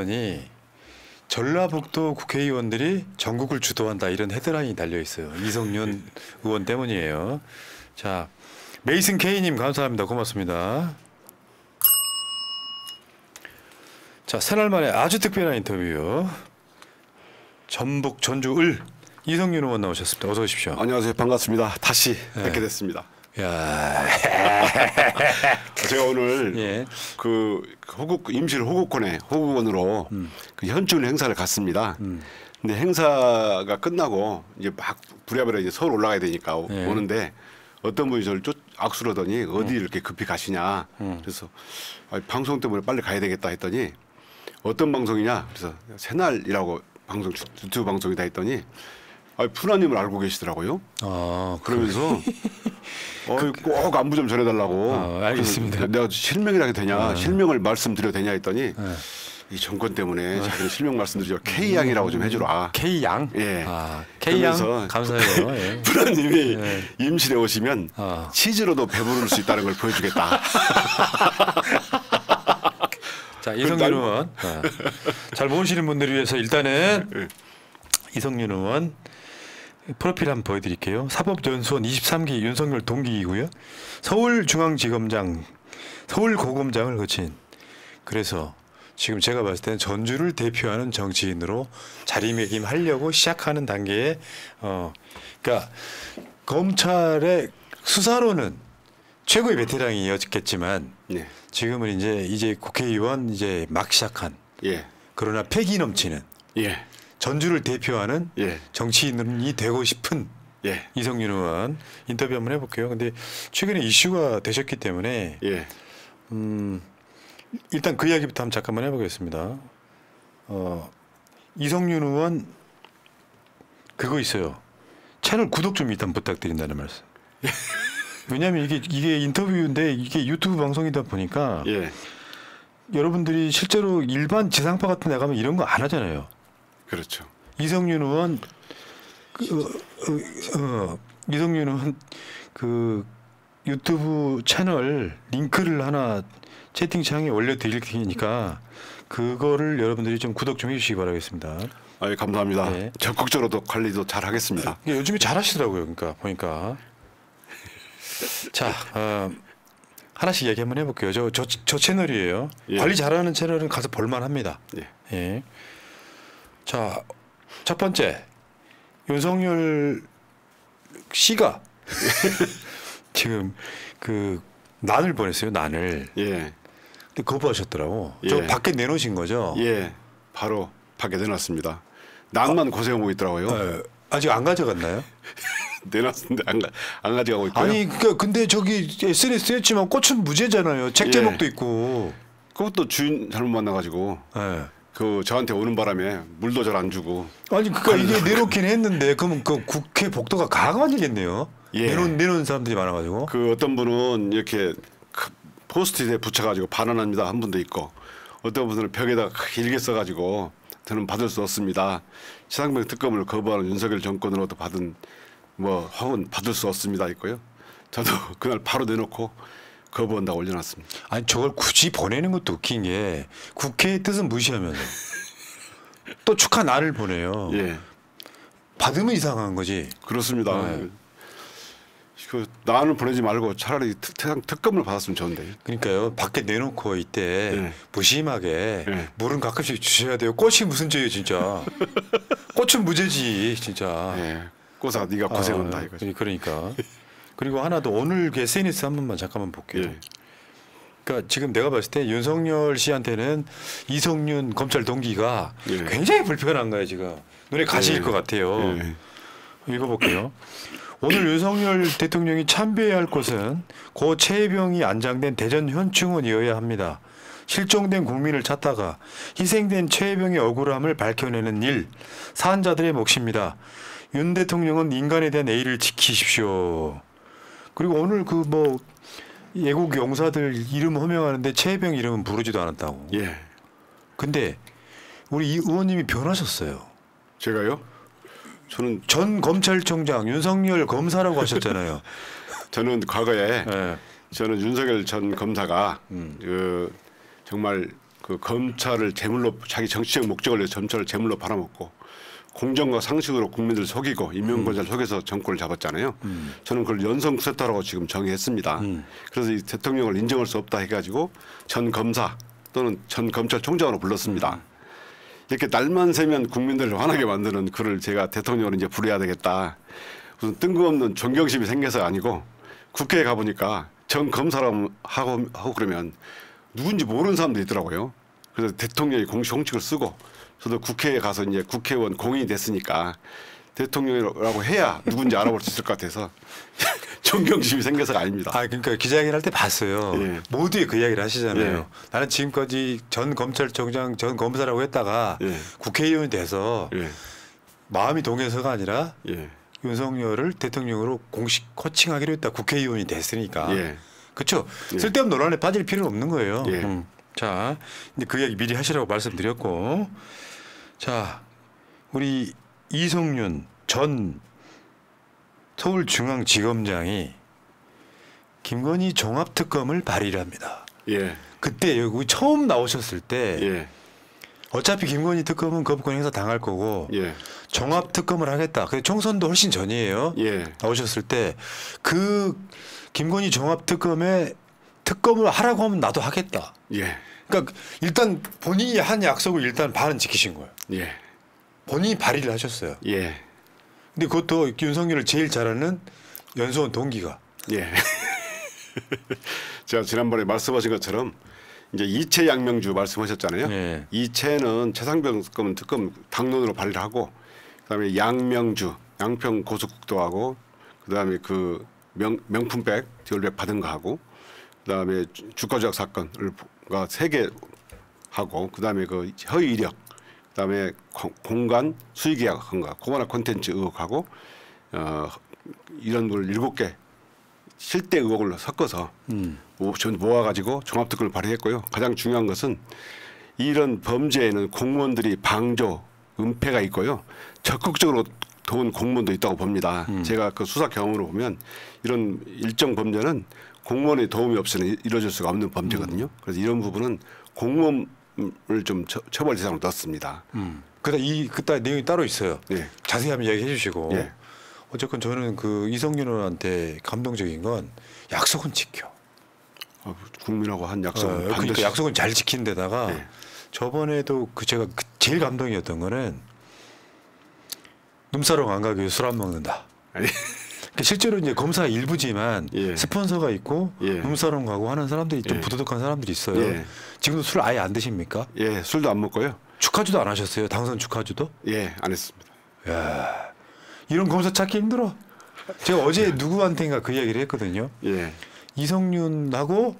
니 전라북도 국회의원들이 전국을 주도한다 이런 헤드라인이 달려 있어요. 이성윤 의원 때문이에요. 자, 메이슨 K님 감사합니다. 고맙습니다. 자, 새날 만에 아주 특별한 인터뷰요. 전북 전주을 이성윤 의원 나오셨습니다. 어서 오십시오. 안녕하세요. 반갑습니다. 다시 뵙게 됐습니다. 야, 제가 오늘 예. 그 임실 호국원으로 그 현충일 행사를 갔습니다. 근데 행사가 끝나고 이제 막 부랴부랴 이제 서울 올라가야 되니까 예. 오는데 어떤 분이 저를 악수를 하더니 어디 이렇게 급히 가시냐. 그래서 방송 때문에 빨리 가야 되겠다 했더니 어떤 방송이냐. 그래서 새날이라고 방송 유튜브 방송이다 했더니 푸나님을 알고 계시더라고요. 그러면서 꼭 안부 좀 전해달라고. 알겠습니다. 내가 실명이라 해도 되냐, 실명을 말씀드려도 되냐 했더니 이 정권 때문에 자기는 실명 말씀드리죠. K양이라고 좀 해주라. K양? 예. K양 감사해요. 예. 푸나님이 임실에 오시면 치즈로도 배부를 수 있다는 걸 보여주겠다. 자, 이성윤 의원. 잘 모르시는 분들을 위해서 일단은 이성윤 의원 프로필 한번 보여드릴게요. 사법연수원 23기 윤석열 동기이고요. 서울중앙지검장, 서울고검장을 거친. 그래서 지금 제가 봤을 때는 전주를 대표하는 정치인으로 자리매김하려고 시작하는 단계에 그러니까 검찰의 수사로는 최고의 베테랑이었겠지만 네. 지금은 이제 국회의원 이제 막 시작한. 예. 그러나 패기 넘치는. 예. 전주를 대표하는 예. 정치인이 되고 싶은 예. 이성윤 의원 인터뷰 한번 해볼게요. 근데 최근에 이슈가 되셨기 때문에 예. 일단 그 이야기부터 한번 잠깐만 해보겠습니다. 이성윤 의원 그거 있어요. 채널 구독 좀 일단 부탁드린다는 말씀. 왜냐하면 이게 인터뷰인데 이게 유튜브 방송이다 보니까 예. 여러분들이 실제로 일반 지상파 같은 데 가면 이런 거 안 하잖아요. 그렇죠. 이성윤 의원 이성윤 의원 그 유튜브 채널 링크를 하나 채팅창에 올려드릴 테니까 그거를 여러분들이 좀 구독 좀 해주시기 바라겠습니다. 예, 감사합니다. 네. 적극적으로도 관리도 잘 하겠습니다. 요즘에 잘하시더라고요. 그러니까 보니까. 자, 하나씩 얘기 한번 해볼게요. 저 채널이에요. 예. 관리 잘하는 채널은 가서 볼만합니다. 예. 예. 자, 첫 번째 윤석열 씨가 지금 그 난을 보냈어요. 난을. 예. 근데 거부하셨더라고. 예. 저 밖에 내놓으신 거죠? 예. 바로 밖에 내놨습니다. 난만 고생하고 있더라고요. 아직 안 가져갔나요? 내놨는데 안 가져가고 있고요. 아니 근데 저기 SNS에 했지만 꽃은 무죄잖아요. 책 예. 제목도 있고. 그것도 주인 잘못 만나가지고 예. 그 저한테 오는 바람에 물도 잘 안 주고. 아니 그러니까 이게 내놓긴 했는데 그러면 그 국회 복도가 가관이겠네요. 예. 내놓은 사람들이 많아가지고. 그 어떤 분은 이렇게 포스트잇에 붙여가지고 반환합니다 한 분도 있고, 어떤 분들은 벽에다가 길게 써가지고 저는 받을 수 없습니다. 최상병 특검을 거부하는 윤석열 정권으로부터 받은 혹은 받을 수 없습니다 있고요. 저도 그날 바로 내놓고 거부한다고 올려놨습니다. 아니 저걸 굳이 보내는 것도 웃긴 게 국회의 뜻은 무시하면서 또 축하날을 보내요. 예, 받으면 이상한 거지. 그렇습니다. 네. 그 나는 보내지 말고 차라리 특검을 받았으면 좋은데. 그러니까요. 밖에 내놓고 이때 예. 무심하게 예. 물은 가끔씩 주셔야 돼요. 꽃이 무슨 죄예요 진짜. 꽃은 무죄지 진짜. 예, 꼬사 네가 고생한다 이거죠. 그러니까. 그리고 하나 더 오늘 SNS 한 번만 잠깐만 볼게요. 예. 그러니까 지금 내가 봤을 때 윤석열 씨한테는 이성윤 검찰 동기가 예. 굉장히 불편한 거예요 지금. 눈에 가시일 것 같아요. 예. 읽어볼게요. 오늘 윤석열 대통령이 참배해야 할 곳은 고 최혜병이 안장된 대전 현충원이어야 합니다. 실종된 국민을 찾다가 희생된 최혜병의 억울함을 밝혀내는 일, 사한자들의 몫입니다. 윤 대통령은 인간에 대한 예의를 지키십시오. 그리고 오늘 예국 용사들 이름 호명하는데 최혜병 이름은 부르지도 않았다고. 예. 근데 우리 이 의원님이 변하셨어요. 제가요? 저는 전 검찰총장 윤석열 검사라고 하셨잖아요. 저는 과거에 네. 저는 윤석열 전 검사가 정말 그 검찰을 제물로 자기 정치적 목적을 위해서 검찰을 제물로 팔아먹고 공정과 상식으로 국민들을 속이고 임명권자를 속여서 정권을 잡았잖아요. 저는 그걸 연성 쿠데타라고 지금 정의했습니다. 그래서 이 대통령을 인정할 수 없다 해가지고 전 검사 또는 전 검찰총장으로 불렀습니다. 이렇게 날만 새면 국민들을 화나게 만드는 그를 제가 대통령으로 이제 부려야 되겠다. 무슨 뜬금없는 존경심이 생겨서 아니고 국회에 가보니까 전 검사라고 하고 그러면 누군지 모르는 사람들이 있더라고요. 그래서 대통령이 공식 홍칙을 쓰고 저도 국회에 가서 이제 국회의원 공인이 됐으니까 대통령이라고 해야 누군지 알아볼 수 있을 것 같아서 존경심이 생겨서가 아닙니다. 아, 그러니까 기자회견 할 때 봤어요. 예. 모두의 그 이야기를 하시잖아요. 예. 나는 지금까지 전 검찰총장, 전 검사라고 했다가 예. 국회의원이 돼서 예. 마음이 동해서가 아니라 예. 윤석열을 대통령으로 공식 코칭하기로 했다. 국회의원이 됐으니까. 예. 그렇죠. 예. 쓸데없는 논란에 빠질 필요는 없는 거예요. 예. 자, 이제 그 이야기 미리 하시라고 말씀드렸고, 자, 우리 이성윤 전 서울중앙지검장이 김건희 종합특검을 발의를 합니다. 예. 그때 여기 처음 나오셨을 때 예. 어차피 김건희 특검은 거부권 행사 당할 거고 예. 종합특검을 하겠다. 그 총선도 훨씬 전이에요. 예. 나오셨을 때 그 김건희 종합특검에 특검을 하라고 하면 나도 하겠다. 예. 그러니까 일단 본인이 한 약속을 일단 반은 지키신 거예요. 예. 본인이 발의를 하셨어요. 예. 근데 그것도 윤석열을 제일 잘하는 연수원 동기가. 예. 제가 지난번에 말씀하신 것처럼 이제 이채 양명주 말씀하셨잖아요. 예. 이채는 최상병 특검 당론으로 발의를 하고 그다음에 양명주 양평 고속국도하고 그다음에 그 명품백 듀얼백 받은 거 하고 그다음에 주가 조작 사건을 세 개 하고 그다음에 그 허위 이력 그다음에 공간 수의 계약한 거 공간화 콘텐츠 의혹하고 이런 걸 7개 실대 의혹을 섞어서 전 모아가지고 종합특검을 발의했고요. 가장 중요한 것은 이런 범죄에는 공무원들이 방조, 은폐가 있고요. 적극적으로 도운 공무원도 있다고 봅니다. 제가 그 수사 경험으로 보면 이런 일정 범죄는 공무원의 도움이 없이는 이루어질 수가 없는 범죄거든요. 그래서 이런 부분은 공무원을 좀 처벌 대상으로 넣었습니다. 그때 내용이 따로 있어요. 예. 자세히 한번 이야기해 주시고. 예. 어쨌건 저는 그 이성윤 의원한테 감동적인 건 약속은 지켜. 국민하고 한 약속은 그러니까 반드시 약속은 잘 지킨 데다가 예. 저번에도 제가 제일 감동이었던 거는 눈사롱 안 가게 술 안 먹는다. 아니, 그러니까 실제로 이제 검사 일부지만 예. 스폰서가 있고 예. 눈사롱 가고 하는 사람들이 좀 예. 부도덕한 사람들이 있어요. 예. 지금도 술 아예 안 드십니까? 예, 술도 안 먹고요. 축하주도 안 하셨어요? 당선 축하주도? 예, 안 했습니다. 야, 이런 검사 찾기 힘들어. 제가 어제 누구한테인가 그 이야기를 했거든요. 예. 이성윤하고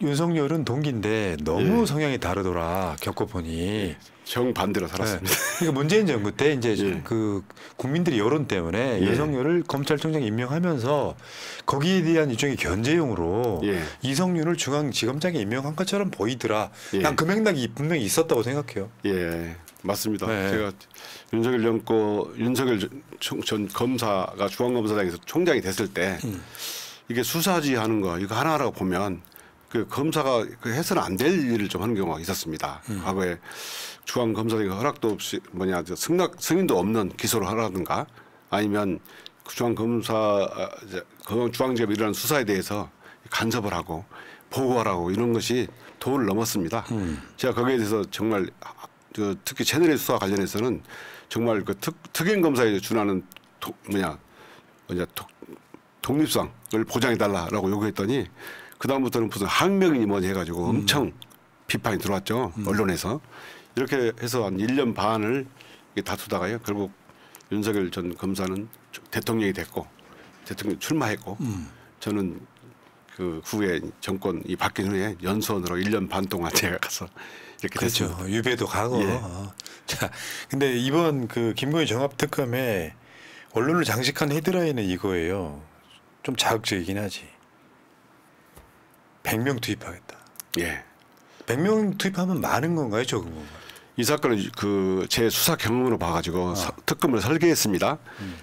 윤석열은 동기인데 너무 예. 성향이 다르더라 겪어보니. 정반대로 네. 살았습니다. 그러니까 문재인 정부 때 이제 예. 그 국민들이 여론 때문에 예. 윤석열을 검찰총장 임명하면서 거기에 대한 일종의 견제용으로 예. 이성윤을 중앙지검장에 임명한 것처럼 보이더라. 예. 난 그 맥락이 분명히 있었다고 생각해요. 예, 맞습니다. 네. 제가 윤석열 전 검사가 중앙검사장에서 총장이 됐을 때 이게 수사지 하는 거 이거 하나하나 보면 그 검사가 그 해서는 안 될 일을 좀 하는 경우가 있었습니다. 과거에 중앙검사장이 허락도 없이 승인도 없는 기소를 하라든가 아니면 중앙지검이 일어난 수사에 대해서 간섭을 하고 보고하라고 이런 것이 도를 넘었습니다. 제가 거기에 대해서 정말 특히 채널의 수사 관련해서는 정말 그 특임 검사에 준하는 독립성을 보장해 달라라고 요구했더니 그 다음부터는 무슨 항명이니 뭐니 해가지고 엄청 비판이 들어왔죠. 언론에서. 이렇게 해서 한 1년 반을 다투다가요. 결국 윤석열 전 검사는 대통령이 됐고 대통령 출마했고 저는 그 후에 정권이 바뀐 후에 연수원으로 1년 반 동안 제가 가서 이렇게 그렇죠. 됐습니다. 유배도 가고. 예. 자, 근데 이번 그 김건희 종합특검에 언론을 장식한 헤드라인은 이거예요. 좀 자극적이긴 하지. 100명 투입하겠다. 예. 100명 투입하면 많은 건가요, 적은 건가요? 이 사건은 그 제 수사 경험으로 봐가지고 특검을 설계했습니다.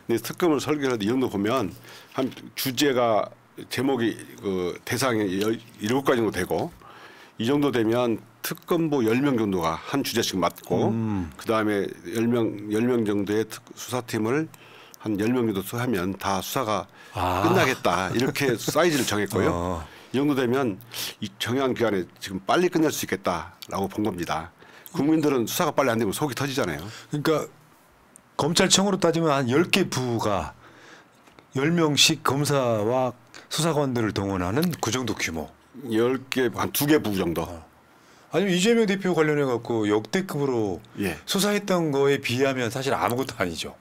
근데 특검을 설계할 때 이 정도 보면 한 주제가 제목이 그 대상이 7가지 정도 되고 이 정도 되면 특검보 10명 정도가 한 주제씩 맡고 그다음에 10명 정도의 수사팀을 한 10명 정도 하면 다 수사가 끝나겠다. 이렇게 사이즈를 정했고요. 이 정도 되면 이 정해한 기간에 지금 빨리 끝낼 수 있겠다라고 본 겁니다. 국민들은 수사가 빨리 안 되면 속이 터지잖아요. 그러니까 검찰청으로 따지면 한 10개 부가 10명씩 검사와 수사관들을 동원하는 그 정도 규모. 10개, 한 2개 부 정도. 아니면 이재명 대표 관련해 갖고 역대급으로 예. 수사했던 거에 비하면 사실 아무것도 아니죠.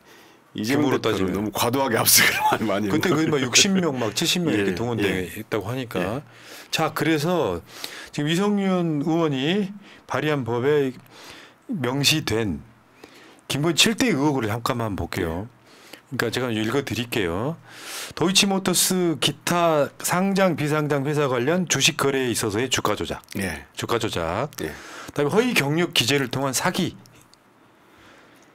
이재명 규모로 대표는 따지면. 너무 과도하게 앞서기를 많이 그때 거의 막 60명, 막 70명 이렇게 예, 동원됐다고 하니까. 자, 그래서 지금 이성윤 의원이 발의한 법에 명시된 김건희 7대 의혹을 잠깐만 볼게요. 그러니까 제가 읽어 드릴게요. 도이치모터스 기타 상장 비상장 회사 관련 주식 거래에 있어서의 주가 조작. 예. 주가 조작. 예. 그다음에 허위 경력 기재를 통한 사기.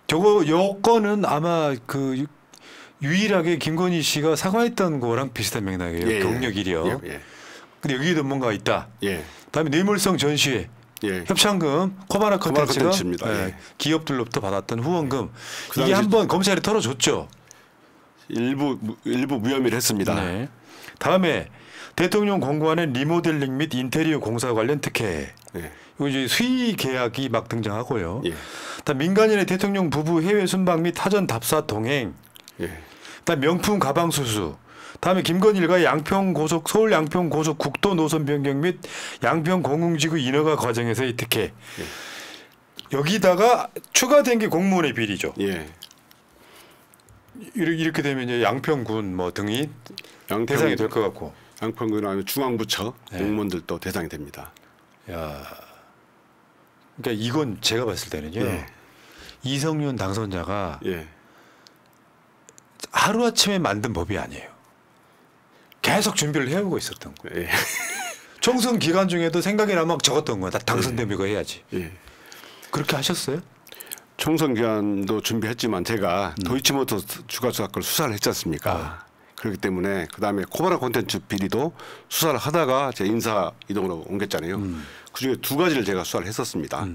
저거 요건은 아마 그 유일하게 김건희 씨가 사과했던 거랑 비슷한 맥락이에요. 예, 경력 이력. 예. 예. 근데 여기에도 뭔가 있다. 예. 그다음에 뇌물성 전시회. 예. 협찬금 코바나 컨텐츠가 컨텐츠입니다. 예. 기업들로부터 받았던 후원금. 그 이게 당시- 한번 검찰이 털어줬죠. 일부 무혐의를 했습니다. 네. 다음에 대통령 공관의 리모델링 및 인테리어 공사 관련 특혜. 예. 이거 이제 수의 계약이 막 등장하고요. 예. 다음 민간인의 대통령 부부 해외 순방 및 타전 답사 동행. 예. 다음 명품 가방 수수. 다음에 김건희 일가의 양평 고속 서울 양평 고속 국도 노선 변경 및 양평 공흥지구 인허가 과정에서의 특혜. 여기다가 추가된 게 공무원의 비리죠. 예. 이렇게 되면 이제 양평군 뭐 등이 대상이 될 것 같고. 양평군 아니면 중앙부처 네. 공무원들도 대상이 됩니다. 야, 그러니까 이건 제가 봤을 때는요. 예. 이성윤 당선자가 예. 하루 아침에 만든 법이 아니에요. 계속 준비를 해오고 있었던 거. 예. 총선 기간 중에도 생각이 나면 막 적었던 거야. 나 당선되면 이거 해야지. 예. 그렇게 하셨어요? 총선 기간도 준비했지만 제가 도이치모터스 주가 조작을 수사를 했지 않습니까? 그렇기 때문에 그다음에 코바나 콘텐츠 비리도 수사를 하다가 제 인사 이동으로 옮겼잖아요. 그중에 2가지를 제가 수사를 했었습니다.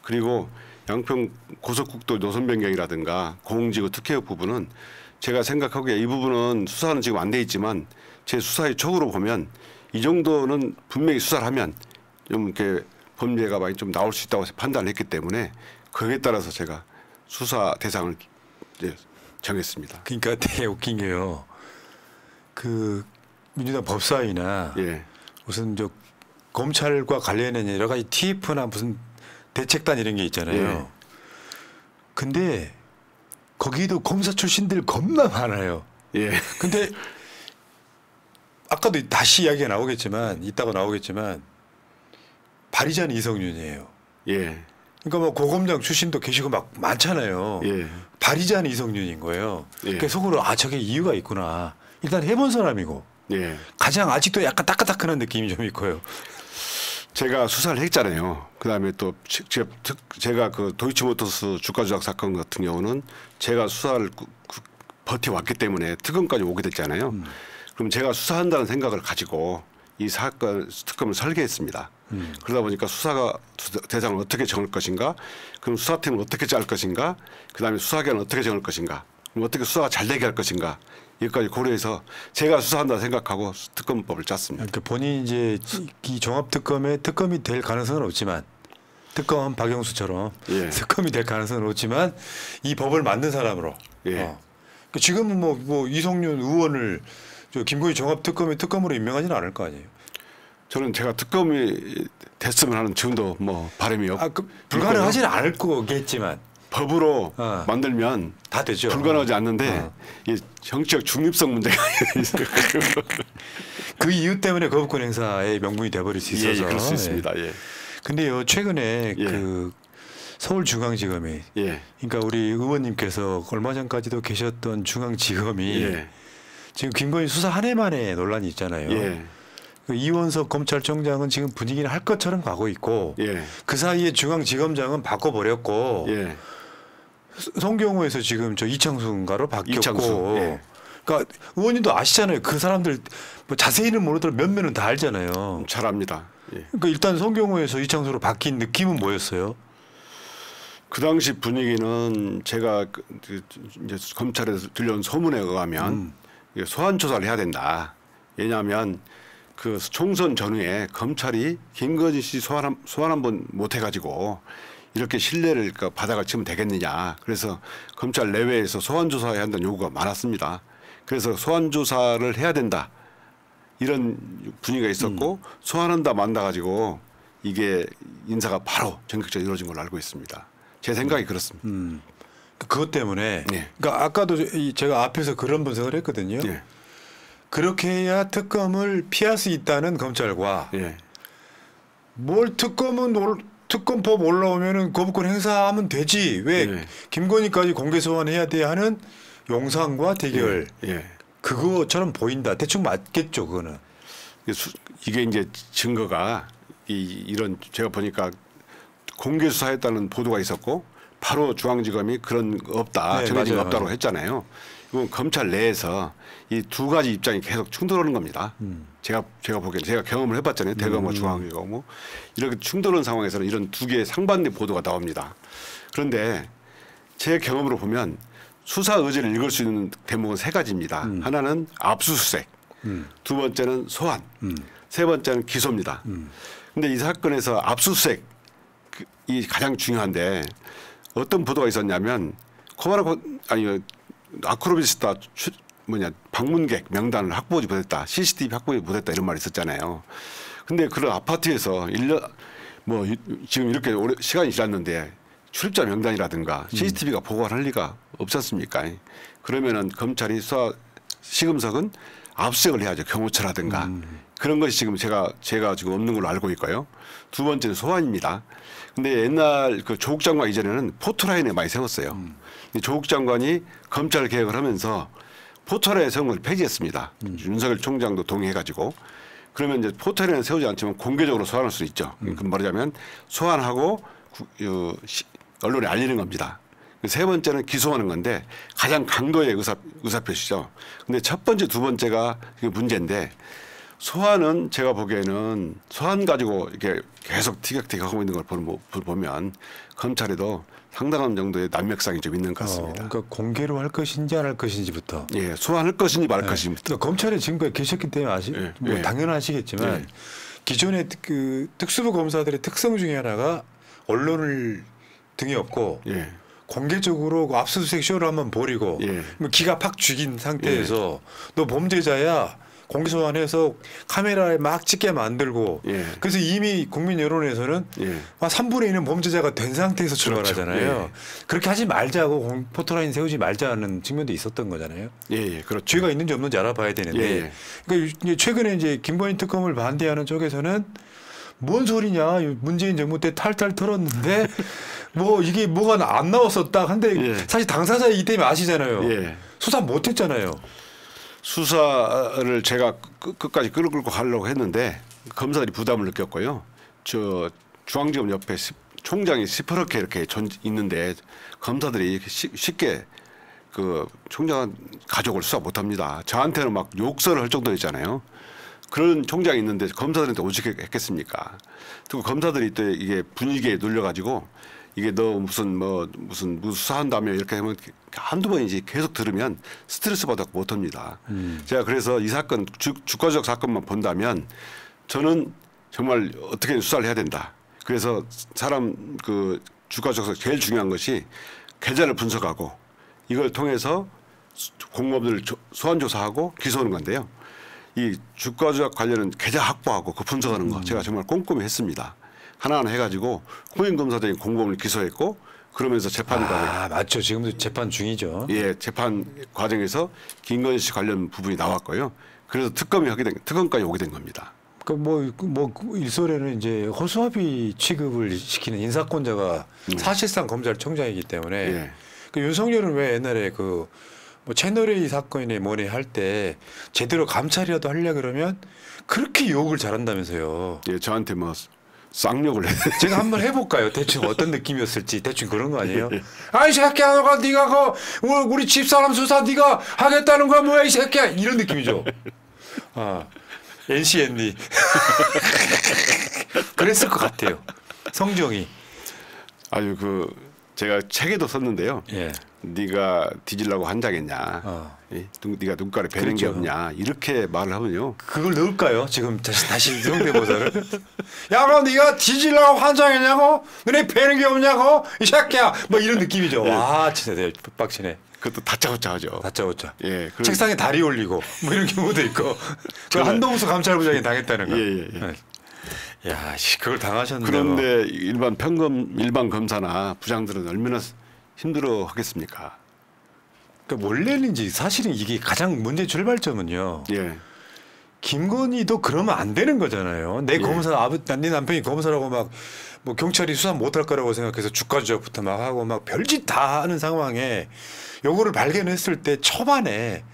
그리고 양평 고속국도 노선 변경이라든가 공지구 특혜 부분은 제가 생각하기에 이 부분은 수사는 지금 안 돼 있지만 제 수사의 촉으로 보면 이 정도는 분명히 수사를 하면 좀 이렇게 범죄가 많이 좀 나올 수 있다고 판단을 했기 때문에 거기에 따라서 제가 수사 대상을 이제 정했습니다. 그러니까 되게 웃긴 게요. 그 민주당 법사위나 예, 무슨 저 검찰과 관련된 여러 가지 TF나 무슨 대책단 이런 게 있잖아요. 예. 근데 거기도 검사 출신들 겁나 많아요. 예, 근데 아까도 다시 이야기가 나오겠지만 이따가 나오겠지만 발의자는 이성윤이에요. 예, 그러니까 뭐 고검장 출신도 계시고 막 많잖아요. 예, 발의자는 이성윤인 거예요. 예. 그러니까 속으로 아 저게 이유가 있구나. 일단 해본 사람이고 예. 가장 아직도 약간 따끈따끈한 느낌이 좀 있고요. 제가 수사를 했잖아요. 그다음에 또 제가 그 도이치모터스 주가 조작 사건 같은 경우는 제가 수사를 버텨왔기 때문에 특검까지 오게 됐잖아요. 그럼 제가 수사한다는 생각을 가지고 이 사건 특검을 설계했습니다. 그러다 보니까 수사가 대상을 어떻게 정할 것인가, 그럼 수사팀을 어떻게 짤 것인가, 그다음에 수사기관을 어떻게 정할 것인가, 그럼 어떻게 수사가 잘 되게 할 것인가, 여기까지 고려해서 제가 수사한다 생각하고 특검법을 짰습니다. 그러니까 본인이 이제 이 종합특검에 특검이 될 가능성은 없지만 특검 박영수처럼 예. 특검이 될 가능성은 없지만 이 법을 만든 사람으로. 예. 그러니까 지금은 뭐 이성윤 의원을 저 김건희 종합특검의 특검으로 임명하지는 않을 거 아니에요. 저는 제가 특검이 됐으면 하는 지금도 뭐 바람이 없고 그 불가능하지는 않을 거겠지만 법으로 어. 만들면 다 되죠. 불가능하지 않는데 이 정치적 중립성 문제가 있어요. 그 이유 때문에 거부권 행사의 명분이 돼버릴 수 있어서. 예, 그럴 수 있습니다. 예. 근데요 최근에 예. 그 서울중앙지검이 예. 그러니까 우리 의원님께서 얼마 전까지도 계셨던 중앙지검이 예. 지금 김건희 수사 한 해 만에 논란이 있잖아요. 예. 그 이원석 검찰총장은 지금 분위기를 할 것처럼 가고 있고 예. 그 사이에 중앙지검장은 바꿔버렸고 예. 성경호에서 지금 저 이창수인가로 바뀌었고 이창수, 예. 그러니까 의원님도 아시잖아요. 그 사람들 뭐 자세히는 모르더라도 몇몇은 다 알잖아요. 잘합니다. 예. 그러니까 일단 송경호에서 이창수로 바뀐 느낌은 뭐였어요? 그 당시 분위기는 제가 이제 검찰에서 들려온 소문에 의하면 이게 소환 조사를 해야 된다. 왜냐하면 그 총선 전후에 검찰이 김건희 씨 소환 한 번 못 해가지고 이렇게 신뢰를 바닥을 치면 되겠느냐. 그래서 검찰 내외에서 소환 조사해야 한다는 요구가 많았습니다. 그래서 소환 조사를 해야 된다. 이런 분위기가 있었고 소환한다 만다 가지고 이게 인사가 바로 전격적으로 이루어진 걸로 알고 있습니다. 제 생각이 그렇습니다. 그것 때문에 예. 그러니까 아까도 제가 앞에서 그런 분석을 했거든요. 예. 그렇게 해야 특검을 피할 수 있다는 검찰과 예. 뭘 특검법 올라오면은 거부권 행사하면 되지 왜 예. 김건희까지 공개 소환해야 돼 하는 용산과 대결 예. 그거처럼 보인다. 대충 맞겠죠, 그거는. 이게 이제 증거가 이런 제가 보니까 공개 수사했다는 보도가 있었고 바로 중앙지검이 그런 거 없다, 네, 정해진 거 맞아요, 없다고 맞아요. 했잖아요. 이건 검찰 내에서 이 두 가지 입장이 계속 충돌하는 겁니다. 제가 보기에는 제가 경험을 해봤잖아요. 대검과 중앙지검 뭐 이렇게 충돌하는 상황에서는 이런 두 개의 상반된 보도가 나옵니다. 그런데 제 경험으로 보면 수사 의지를 읽을 수 있는 대목은 세 가지입니다. 하나는 압수수색, 두 번째는 소환, 세 번째는 기소입니다. 근데 이 사건에서 압수수색 이 가장 중요한데 어떤 보도가 있었냐면 아크로비스타 방문객 명단을 확보하지 못했다, CCTV 확보하지 못했다 이런 말이 있었잖아요. 근데 그런 아파트에서 1년 뭐 지금 이렇게 오래 시간이 지났는데 출입자 명단이라든가 CCTV가 보고할 리가 없지 않습니까? 그러면은 검찰이 수사 시금석은 압수수색을 해야죠. 경호처라든가 그런 것이 지금 제가 지금 없는 걸로 알고 있고요. 두 번째는 소환입니다. 근데 옛날 그 조국 장관 이전에는 포토라인에 많이 세웠어요. 근데 조국 장관이 검찰 개혁을 하면서 포토라인에 세운 걸 폐지했습니다. 윤석열 총장도 동의해가지고. 그러면 이제 포토라인에 세우지 않지만 공개적으로 소환할 수 있죠. 그 말하자면 소환하고 언론에 알리는 겁니다. 세 번째는 기소하는 건데 가장 강도의 의사표시죠. 근데 첫 번째, 두 번째가 문제인데 소환은 제가 보기에는 소환 가지고 이렇게 계속 티격태격하고 있는 걸 보면 검찰에도 상당한 정도의 난맥상이 좀 있는 것 같습니다. 그러니까 공개로 할 것인지 안 할 것인지부터. 예, 소환할 것인지 말 것인지. 그러니까 검찰에 지금까지 계셨기 때문에 뭐 당연히 아시겠지만 기존의 그 특수부 검사들의 특성 중에 하나가 언론을 등에 업고 예. 공개적으로 그 압수수색 쇼를 한번 벌이고 예. 뭐 기가 팍 죽인 상태에서 너 범죄자야 공개 소환해서 카메라에 막 찍게 만들고 예. 그래서 이미 국민 여론에서는 예. 한 3분의 1은 범죄자가 된 상태에서 출발하잖아요. 그렇죠. 예. 그렇게 하지 말자고 포토라인 세우지 말자는 측면도 있었던 거잖아요. 예, 그렇죠. 죄가 있는지 없는지 알아봐야 되는데 예. 그러니까 이제 최근에 이제 김건희 특검을 반대하는 쪽에서는 뭔 소리냐 문재인 정부 때 탈탈 털었는데 뭐 이게 뭐가 안 나왔었다 한데 예. 사실 당사자이기 때문에 아시잖아요. 예. 수사 못했잖아요. 수사를 제가 끝까지 끌고 가려고 했는데 검사들이 부담을 느꼈고요. 저 중앙지검 옆에 총장이 시퍼렇게 이렇게 있는데 검사들이 쉽게 그 총장 가족을 수사 못합니다. 저한테는 막 욕설을 할 정도였잖아요. 그런 총장이 있는데 검사들한테 오직 했겠습니까? 그리고 검사들이 또 이게 분위기에 눌려가지고 이게 너 무슨 수사한다며 이렇게 하면 한두 번이지 계속 들으면 스트레스 받아 못합니다. 제가 그래서 이 사건 주가적 사건만 본다면 저는 정말 어떻게 수사를 해야 된다. 그래서 사람 그 주가적 제일 중요한 것이 계좌를 분석하고 이걸 통해서 공무원들 소환 조사하고 기소하는 건데요. 이 주가 조작 관련은 계좌 확보하고 그 분석하는 거 제가 정말 꼼꼼히 했습니다. 하나하나 해가지고 후임검사들이 공범을 기소했고 그러면서 재판 과정 맞죠. 지금도 재판 중이죠. 예, 재판 과정에서 김건희 씨 관련 부분이 나왔고요. 그래서 특검까지 오게 된 겁니다. 뭐 일설에는 이제 허수아비 취급을 시키는 인사권자가 사실상 검찰총장이기 때문에 예. 그 윤석열은 왜 옛날에 그 뭐 채널A 사건이네 뭐네 할 때 제대로 감찰이라도 하려 그러면 그렇게 욕을 잘한다면서요. 예, 저한테 뭐 쌍욕을 해. 제가 한번 해볼까요? 대충 어떤 느낌이었을지 대충 그런 거 아니에요? 아이 새끼야, 너가 네가 우리 집사람 수사 네가 하겠다는 거야 뭐야 이 새끼야, 이런 느낌이죠. 아, NCND 그랬을 것 같아요. 성정이. 아주 제가 책에도 썼는데요. 예. 네가 뒤질라고 환장했냐? 네가 눈가에 베는 게 그렇죠. 없냐? 이렇게 말을 하면요. 그걸 넣을까요? 지금 다시 성대모사를. 야, 너 네가 뒤질라고 환장했냐고? 눈에 뵈는 게 없냐고? 이 새끼야. 뭐 이런 느낌이죠. 와, 진짜 내가 빡치네. 그것도 다짜고짜하죠. 다짜고짜. 예. 책상에 다리 올리고 뭐 이런 경우도 있고. 그 한동수 감찰부장이 당했다는 거. 예. 야, 그걸 당하셨는데. 그런데 일반 검사나 부장들은 얼마나 힘들어 하겠습니까? 그러니까 원래는지 사실은 이게 가장 문제 출발점은요. 예. 김건희도 그러면 안 되는 거잖아요. 내 검사, 네 남편이 검사라고 막 뭐 경찰이 수사 못할 거라고 생각해서 주가 조작부터 막 하고 막 별짓 다 하는 상황에 요거를 발견했을 때 초반에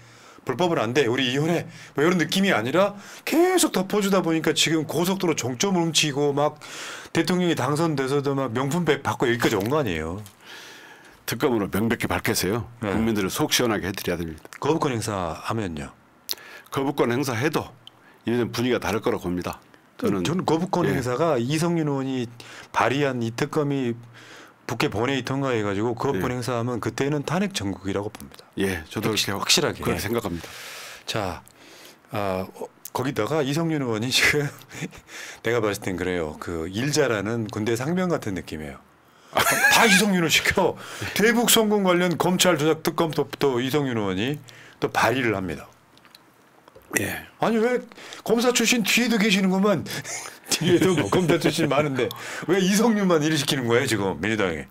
불법은 안 돼, 우리 이혼해, 뭐 이런 느낌이 아니라 계속 덮어주다 보니까 지금 고속도로 종점을 훔치고 막 대통령이 당선돼서도 막 명품백 받고 여기까지 온 거 아니에요. 특검으로 명백히 밝혀서요. 네. 국민들을 속 시원하게 해드려야 됩니다. 거부권 행사하면요. 거부권 행사해도 이제는 분위기가 다를 거라고 봅니다. 저는 거부권 예. 행사가 이성윤 의원이 발의한 이 특검이 국회 본회의 통과해가지고 거부권 예. 행사하면 그때는 탄핵 전국이라고 봅니다. 예, 저도 확실하게. 그렇게 생각합니다. 자, 거기다가 이성윤 의원이 지금 내가 봤을 땐 그래요. 그 일 잘하는 군대 상병 같은 느낌이에요. 다 이성윤을 시켜. 대북 성공 관련 검찰 조작 특검부터 이성윤 의원이 또 발의를 합니다. 예. 아니 왜 검사 출신 뒤에도 계시는구만. 뒤에도 뭐 검사 출신 많은데 왜 이성윤만 일을 시키는 거예요 지금 민주당에.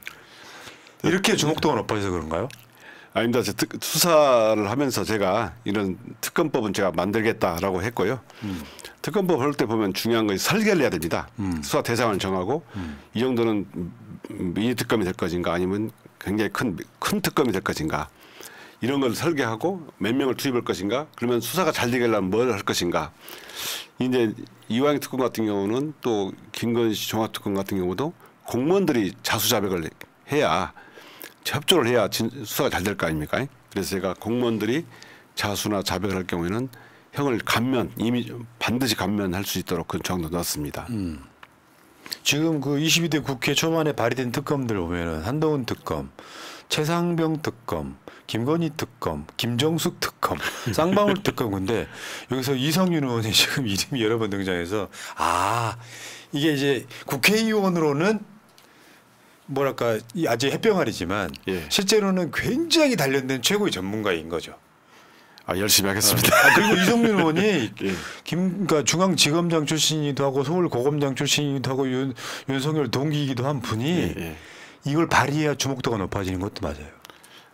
이렇게 주목도가 높아져서 그런가요? 아닙니다. 수사를 하면서 제가 이런 특검법은 제가 만들겠다라고 했고요. 특검법 할 때 보면 중요한 건 설계를 해야 됩니다. 수사 대상을 정하고 이 정도는 미니 특검이 될 것인가 아니면 굉장히 큰 특검이 될 것인가 이런 걸 설계하고 몇 명을 투입할 것인가 그러면 수사가 잘 되려면 뭘 할 것인가. 이제 이화영 특검 같은 경우는 또 김건희 종합특검 같은 경우도 공무원들이 자수자백을 해야 협조를 해야 수사가 잘 될 거 아닙니까? 그래서 제가 공무원들이 자수나 자백을 할 경우에는 형을 이미 반드시 감면할 수 있도록 그 조항도 넣었습니다. 지금 그 22대 국회 초반에 발의된 특검들 보면은 한동훈 특검, 최상병 특검, 김건희 특검, 김정숙 특검, 쌍방울 특검. 근데 여기서 이성윤 의원이 지금 이름이 여러 번 등장해서 이게 이제 국회의원으로는 뭐랄까 아직 햇병아리지만 예. 실제로는 굉장히 단련된 최고의 전문가인 거죠. 열심히 하겠습니다. 그리고 이성윤 의원이 예. 그러니까 중앙지검장 출신이기도 하고 서울고검장 출신이기도 하고 윤석열 동기이기도 한 분이 예. 이걸 발휘해야 주목도가 높아지는 것도 맞아요.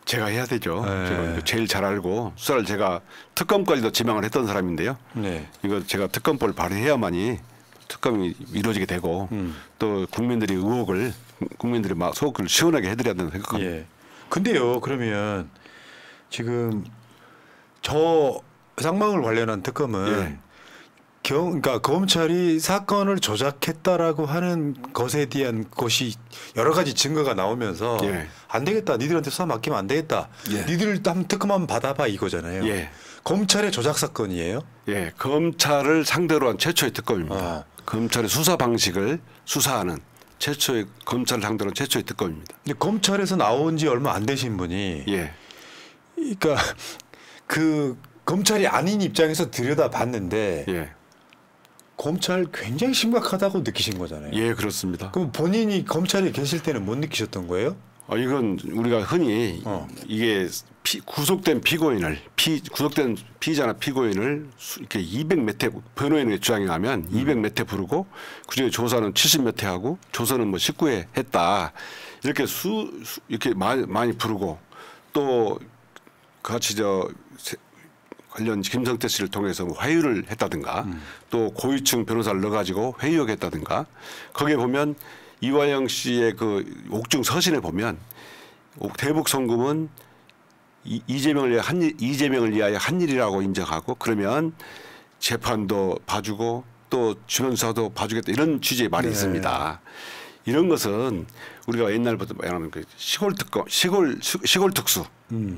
제가 해야 되죠. 네. 제가 제일 잘 알고 수사를 제가 특검까지도 지망을 했던 사람인데요. 네. 이거 제가 특검법을 발의해야만이 특검이 이루어지게 되고 또 국민들이 막 속을 시원하게 해드려야 된다고 생각합니다. 예. 근데요, 그러면 지금 저 쌍방울 관련한 특검은 예. 그러니까 검찰이 사건을 조작했다라고 하는 것에 대한 것이 여러 가지 증거가 나오면서 예. 안 되겠다, 니들한테 수사 맡기면 안 되겠다, 예. 니들 한번 특검 한번 받아봐 이거잖아요. 예. 검찰의 조작 사건이에요. 예, 검찰을 상대로 한 최초의 특검입니다. 아. 검찰의 수사 방식을 수사하는 검찰을 상대로 한 최초의 특검입니다. 근데 검찰에서 나온 지 얼마 안 되신 분이, 예, 그러니까 그 검찰이 아닌 입장에서 들여다봤는데 예, 검찰 굉장히 심각하다고 느끼신 거잖아요. 예, 그렇습니다. 그럼 본인이 검찰에 계실 때는 못 느끼셨던 거예요? 이건 우리가 흔히 이게 구속된 구속된 피의자나 피고인을 이렇게 200몇 회 변호인의 주장에 가면 200몇 회 부르고 그중에 조사는 70몇 회 하고 조사는 뭐 19회 했다 이렇게 이렇게 많이 부르고 또 같이 관련 김성태 씨를 통해서 회유를 했다든가 또 고위층 변호사를 넣어가지고 회유했다든가 거기에 보면 이화영 씨의 그 옥중 서신에 보면 대북 송금은 이재명을 위하여 한 일이라고 인정하고 그러면 재판도 봐주고 또 주변 수사도 봐주겠다 이런 취지의 말이 있습니다. 이런 것은 우리가 옛날부터 말하는 그 시골 특검, 시골 특수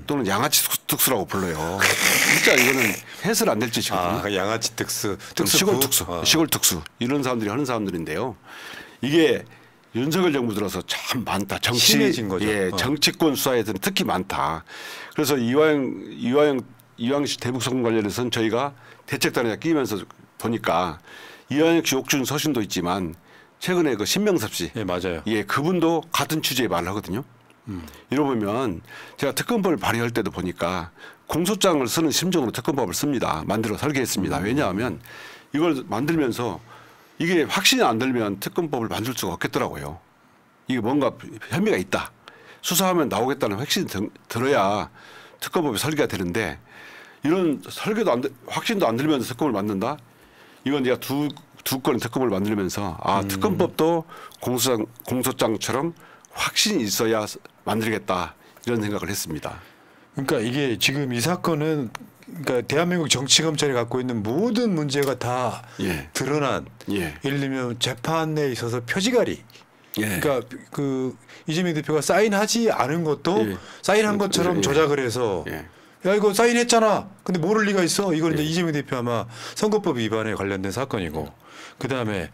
또는 양아치 특수라고 불러요. 진짜 이거는 해설 안 될 짓이거든요. 아, 양아치 특수, 시골 특수, 시골 특수 이런 사람들이 하는 사람들인데요. 이게 윤석열 정부 들어서 참 많다. 심해진 거죠. 예, 정치권 수사에서는 특히 많다. 그래서 이왕시 대북 송금 관련해서는 저희가 대책단에 끼면서 보니까 이완영 씨 옥중 서신도 있지만 최근에 그 신명섭 씨, 예, 맞아요. 예, 그분도 같은 취지의 말을 하거든요. 이러 보면 제가 특검법을 발의할 때도 보니까 공소장을 쓰는 심정으로 특검법을 씁니다. 만들어 설계했습니다. 왜냐하면 이걸 만들면서 이게 확신이 안 들면 특검법을 만들 수가 없겠더라고요. 이게 뭔가 혐의가 있다. 수사하면 나오겠다는 확신이 들어야 특검법이 설계가 되는데 이런 설계도 확신도 안 들면서 특검을 만든다? 이건 제가 두 건의 특검을 만들면서 특검법도 공소장처럼 확신이 있어야 만들겠다 이런 생각을 했습니다. 그러니까 이게 지금 이 사건은 그러니까 대한민국 정치 검찰이 갖고 있는 모든 문제가 다 드러난 예를 들면 재판에 있어서 표지가리 그러니까 그 이재명 대표가 사인하지 않은 것도 사인한 것처럼 조작을 해서 야 이거 사인했잖아. 근데 모를 리가 있어. 이건 이제 이재명 대표 아마 선거법 위반에 관련된 사건이고 그다음에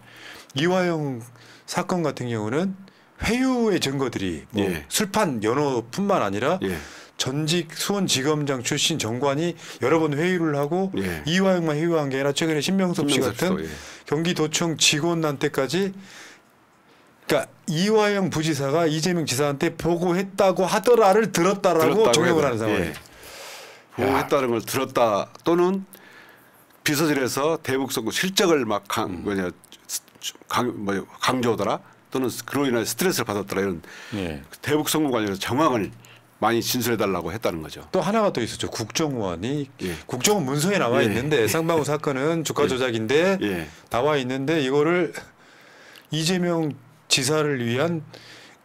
이화영 사건 같은 경우는 회유의 증거들이 뭐 술판 연호뿐만 아니라 전직 수원지검장 출신 정관이 여러 번 회유를 하고 이화영만 회유한 게 아니라 최근에 신명섭 씨 같은 경기도청 직원한테까지 그러니까 이화영 부지사가 이재명 지사한테 보고했다고 하더라를 들었다라고 종용을 하는 상황이에요. 보고했다는 걸 들었다 또는 비서실에서 대북 선거 실적을 막 강조하더라 또는 그로 인해 스트레스를 받았더라 이런 대북 선거 관련해서 정황을 많이 진술해달라고 했다는 거죠. 또 하나가 더 있었죠. 국정원이 국정원 문서에 나와 있는데 쌍방울 사건은 주가 조작인데 나와 있는데 이거를 이재명 지사를 위한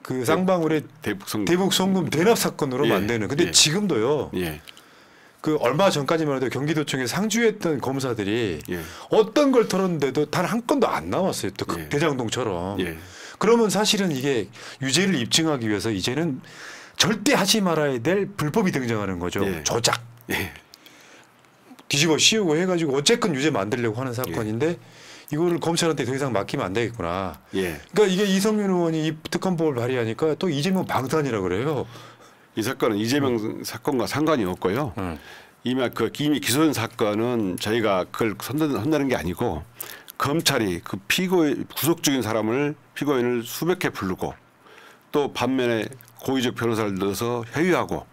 그 쌍방울의 대북 송금 대납 사건으로 만드는. 근데 지금도요. 그 얼마 전까지만 해도 경기도청에 상주했던 검사들이 어떤 걸 털었는데도 단 한 건도 안 나왔어요. 또 대장동처럼. 그러면 사실은 이게 유죄를 입증하기 위해서 이제는 절대 하지 말아야 될 불법이 등장하는 거죠. 조작. 뒤집어 씌우고 해가지고 어쨌건 유죄 만들려고 하는 사건인데 이거를 검찰한테 더 이상 맡기면 안 되겠구나. 그러니까 이게 이성윤 의원이 이 특검법을 발의하니까 또 이재명 방탄이라 그래요. 이 사건은 이재명 사건과 상관이 없고요. 이미 기소된 사건은 저희가 그걸 손대는 게 아니고 검찰이 그 구속 중인 피고인을 수백 회 부르고 또 반면에 고의적 변호사를 넣어서 회유하고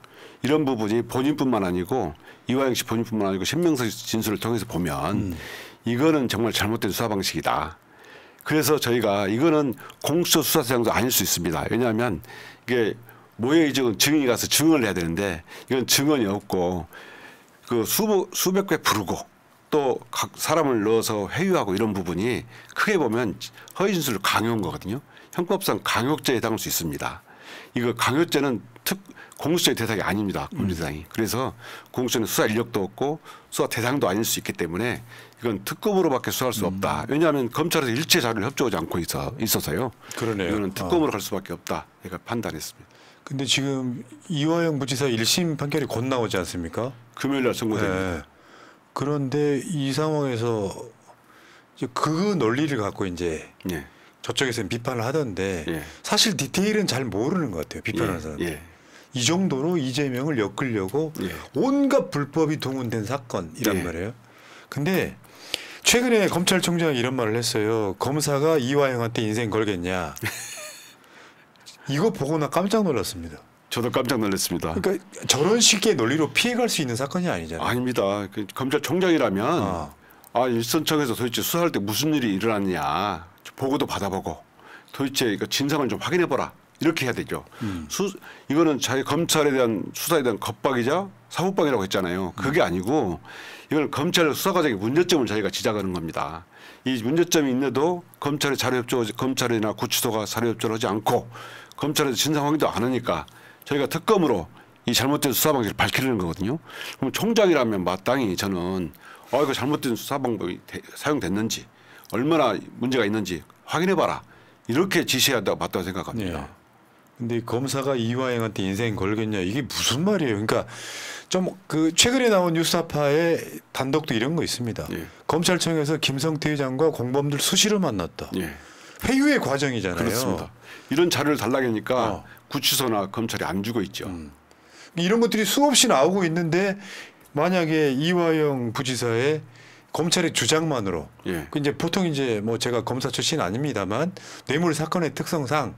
이런 부분이 본인뿐만 아니고 이화영 씨 본인뿐만 아니고 신명섭 진술을 통해서 보면 이거는 정말 잘못된 수사 방식이다. 그래서 저희가 이거는 공수처 수사 대상도 아닐 수 있습니다. 왜냐하면 이게 모해이적은 증인이 가서 증언을 해야 되는데 이건 증언이 없고 그 수백 회 부르고 또 각 사람을 넣어서 회유하고 이런 부분이 크게 보면 허위 진술을 강요한 거거든요. 형법상 강요죄에 해당할 수 있습니다. 이거 강요죄는 공수처의 대상이 아닙니다. 공수처장이. 그래서 공수처는 수사 인력도 없고 수사 대상도 아닐 수 있기 때문에 이건 특검으로밖에 수사할 수 없다. 왜냐하면 검찰에서 일체 자료를 협조하지 않고 있어서요. 그러네요. 이거는 특검으로 갈 수밖에 없다. 제가 판단했습니다. 근데 지금 이화영 부지사 1심 판결이 곧 나오지 않습니까? 금요일 날 선고됩니다. 그런데 이 상황에서 이제 그 논리를 갖고 이제 저쪽에서는 비판을 하던데 사실 디테일은 잘 모르는 것 같아요. 비판하는 사람들. 이 정도로 이재명을 엮으려고 온갖 불법이 동원된 사건이란 말이에요. 근데 최근에 검찰총장이 이런 말을 했어요. 검사가 이화영한테 인생 걸겠냐. 이거 보고 나 깜짝 놀랐습니다. 저도 깜짝 놀랐습니다. 그러니까 저런 식의 논리로 피해갈 수 있는 사건이 아니잖아요. 아닙니다. 검찰총장이라면 일선청에서 도대체 수사할 때 무슨 일이 일어났냐 보고도 받아보고 도대체 진상을 좀 확인해보라 이렇게 해야 되죠. 이거는 자기 검찰에 대한 수사에 대한 겁박이자 사법방이라고 했잖아요. 그게 아니고 이건 검찰 수사 과정의 문제점을 저희가 지적하는 겁니다. 이 문제점이 있는데도 검찰이나 구치소가 자료 협조를 하지 않고 검찰에서 진상 확인도 안 하니까 저희가 특검으로 이 잘못된 수사 방식을 밝히려는 거거든요. 그럼 총장이라면 마땅히 저는 이거 잘못된 수사 방법이 사용됐는지 얼마나 문제가 있는지 확인해봐라. 이렇게 지시해야 맞다고 생각합니다. 예. 근데 검사가 이화영한테 인생 걸겠냐 이게 무슨 말이에요? 그러니까 좀 그 최근에 나온 뉴스타파의 단독도 이런 거 있습니다. 예. 검찰청에서 김성태 의장과 공범들 수시로 만났다. 예. 회유의 과정이잖아요. 그렇습니다. 이런 자료를 달라니까 어. 구치소나 검찰이 안 주고 있죠. 이런 것들이 수없이 나오고 있는데 만약에 이화영 부지사의 검찰의 주장만으로 예. 그 이제 보통 이제 뭐 제가 검사 출신 아닙니다만 뇌물 사건의 특성상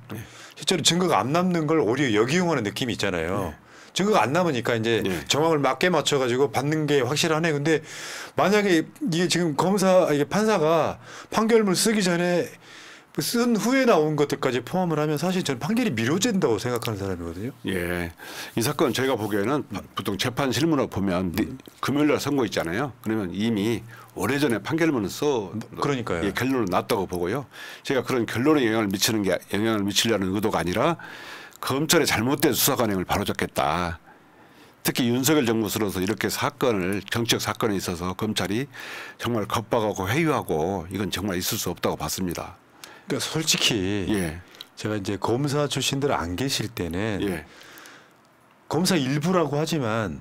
실제로 증거가 안 남는 걸 오히려 역이용하는 느낌이 있잖아요. 증거가 안 남으니까 이제 예. 정황을 맞게 맞춰가지고 받는 게 확실하네. 근데 만약에 이게 지금 이게 판사가 판결문 쓰기 전에 쓴 후에 나온 것들까지 포함을 하면 사실 저는 판결이 미뤄진다고 생각하는 사람이거든요. 예. 이 사건 제가 보기에는 보통 재판 실문을 보면 금요일날 선고 있잖아요. 그러면 이미 오래전에 판결문을 그러니까요. 예, 결론을 났다고 보고요. 제가 그런 결론에 영향을 미치려는 의도가 아니라 검찰의 잘못된 수사 관행을 바로잡겠다. 특히 윤석열 정부 들어서 이렇게 정치적 사건에 있어서 검찰이 정말 겁박하고 회유하고 이건 정말 있을 수 없다고 봤습니다. 그러니까 솔직히 예. 제가 이제 검사 출신들 안 계실 때는 예. 검사 일부라고 하지만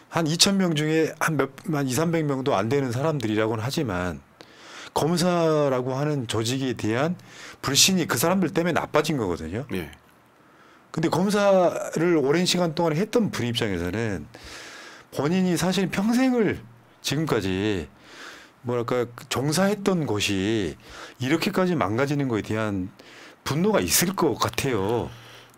한 2,000명 중에 한 200~300명도 안 되는 사람들이라고는 하지만 검사라고 하는 조직에 대한 불신이 그 사람들 때문에 나빠진 거거든요. 예. 근데 검사를 오랜 시간 동안 했던 분 입장에서는 본인이 사실 평생을 지금까지 뭐랄까 종사했던 곳이 이렇게까지 망가지는 거에 대한 분노가 있을 것 같아요.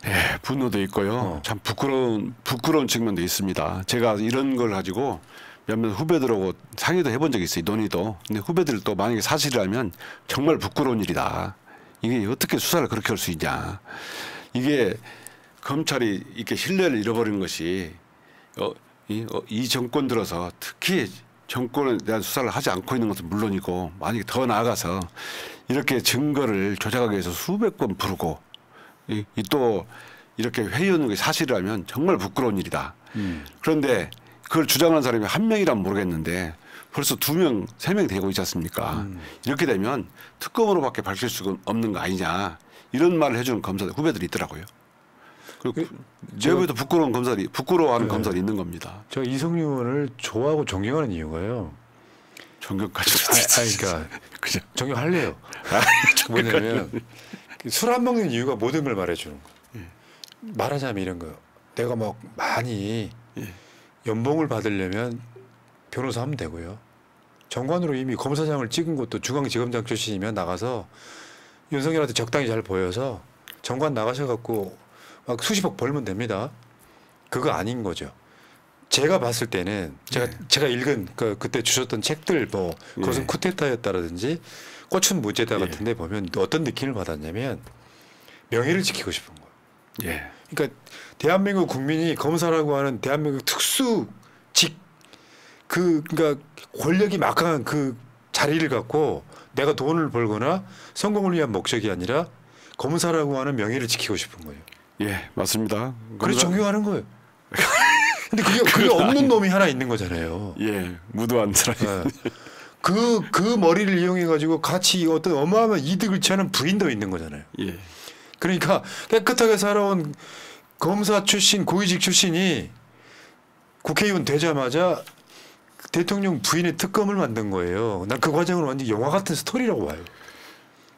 예, 분노도 있고요. 참 부끄러운 측면도 있습니다. 제가 이런 걸 가지고 몇몇 후배들하고 상의도 해본 적이 있어요. 논의도. 근데 후배들도 만약에 사실이라면 정말 부끄러운 일이다. 이게 어떻게 수사를 그렇게 할 수 있냐. 이게 검찰이 이렇게 신뢰를 잃어버린 것이 이 정권 들어서 특히 정권에 대한 수사를 하지 않고 있는 것은 물론이고 만약에 더 나아가서 이렇게 증거를 조작하기 위해서 수백 번 부르고 또 이렇게 회유하는 게 사실이라면 정말 부끄러운 일이다. 그런데 그걸 주장하는 사람이 한 명이라면 모르겠는데 벌써 2명, 3명 되고 있지 않습니까? 이렇게 되면 특검으로밖에 밝힐 수가 없는 거 아니냐. 이런 말을 해주는 검사들, 후배들이 있더라고요. 그리고 제 옆에도 부끄러워하는 검사들이 있는 겁니다. 저 이성윤 의원을 좋아하고 존경하는 이유가요. 존경까지. 그러니까 그죠. 존경할래요. 뭐냐면 술 안 먹는 이유가 모든 걸 말해주는 거예요. 말하자면 이런 거요. 내가 막 많이 연봉을 받으려면 변호사 하면 되고요. 정관으로 이미 검사장을 찍은 것도 중앙지검장 출신이면 나가서 윤석열한테 적당히 잘 보여서 정관 나가셔갖고 막 수십억 벌면 됩니다. 그거 아닌 거죠. 제가 봤을 때는 제가 읽은 그때 주셨던 책들 뭐 그것은 쿠데타였다라든지 꽃은 무죄다 같은데 보면 어떤 느낌을 받았냐면 명예를 지키고 싶은 거예요. 예. 그러니까 대한민국 국민이 검사라고 하는 대한민국 특수직 그러니까 권력이 막강한 그 자리를 갖고 내가 돈을 벌거나 성공을 위한 목적이 아니라 검사라고 하는 명예를 지키고 싶은 거예요. 예, 맞습니다. 그래서 존경하는 거예요. 근데 그게 없는 놈이 하나 있는 거잖아요. 예, 무도한 사람이. 그 머리를 이용해 가지고 같이 어떤 어마어마한 이득을 취하는 부인도 있는 거잖아요. 예. 그러니까 깨끗하게 살아온 검사 출신 고위직 출신이 국회의원 되자마자 대통령 부인의 특검을 만든 거예요. 난 그 과정을 완전 영화 같은 스토리라고 봐요.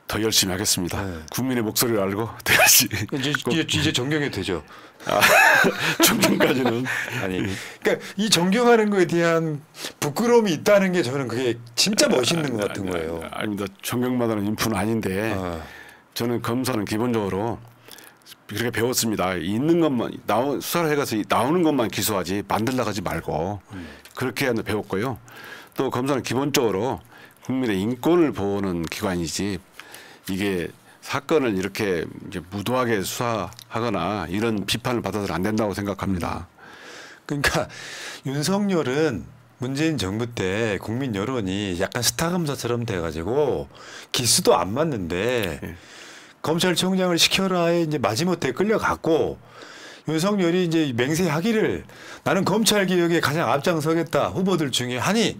더 열심히 하겠습니다. 국민의 목소리를 알고 더 열심히. 이제 존경이 되죠. 존경까지는 아니. 그러니까 이 존경하는 거에 대한 부끄러움이 있다는 게 저는 그게 진짜 멋있는 것 같은 거예요. 아닙니다. 존경받는 인품은 아닌데 저는 검사는 기본적으로 그렇게 배웠습니다. 있는 것만 수사를 해가서 나오는 것만 기소하지 만들려고 하지 말고 그렇게 하는 배웠고요. 또 검사는 기본적으로 국민의 인권을 보호하는 기관이지 이게 사건을 이렇게 이제 무도하게 수사하거나 이런 비판을 받아서는 안 된다고 생각합니다. 그러니까 윤석열은 문재인 정부 때 국민 여론이 약간 스타 검사처럼 돼가지고 기수도 안 맞는데 검찰총장을 시켜라에 이제 마지못해 끌려갔고 윤석열이 이제 맹세하기를 나는 검찰 개혁에 가장 앞장서겠다 후보들 중에 하니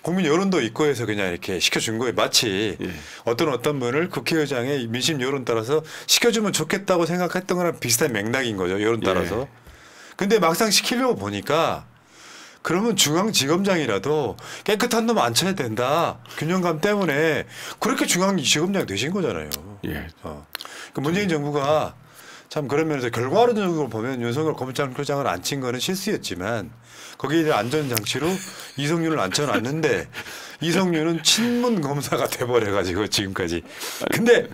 국민 여론도 있고 해서 그냥 이렇게 시켜준 거예요. 마치 예. 어떤 분을 국회의장의 민심 여론 따라서 시켜주면 좋겠다고 생각했던 거랑 비슷한 맥락인 거죠. 여론 따라서. 예. 근데 막상 시키려고 보니까 그러면 중앙지검장이라도 깨끗한 놈 안 쳐야 된다. 균형감 때문에 그렇게 중앙지검장 되신 거잖아요. 예. 그 문재인 정부가 참 그런 면에서 결과론적으로 보면 윤석열 검찰총장을 앉힌 거는 실수였지만 거기에 대한 안전장치로 이성윤을 앉혀놨는데 이성윤은 친문 검사가 돼버려가지고 지금까지. 근데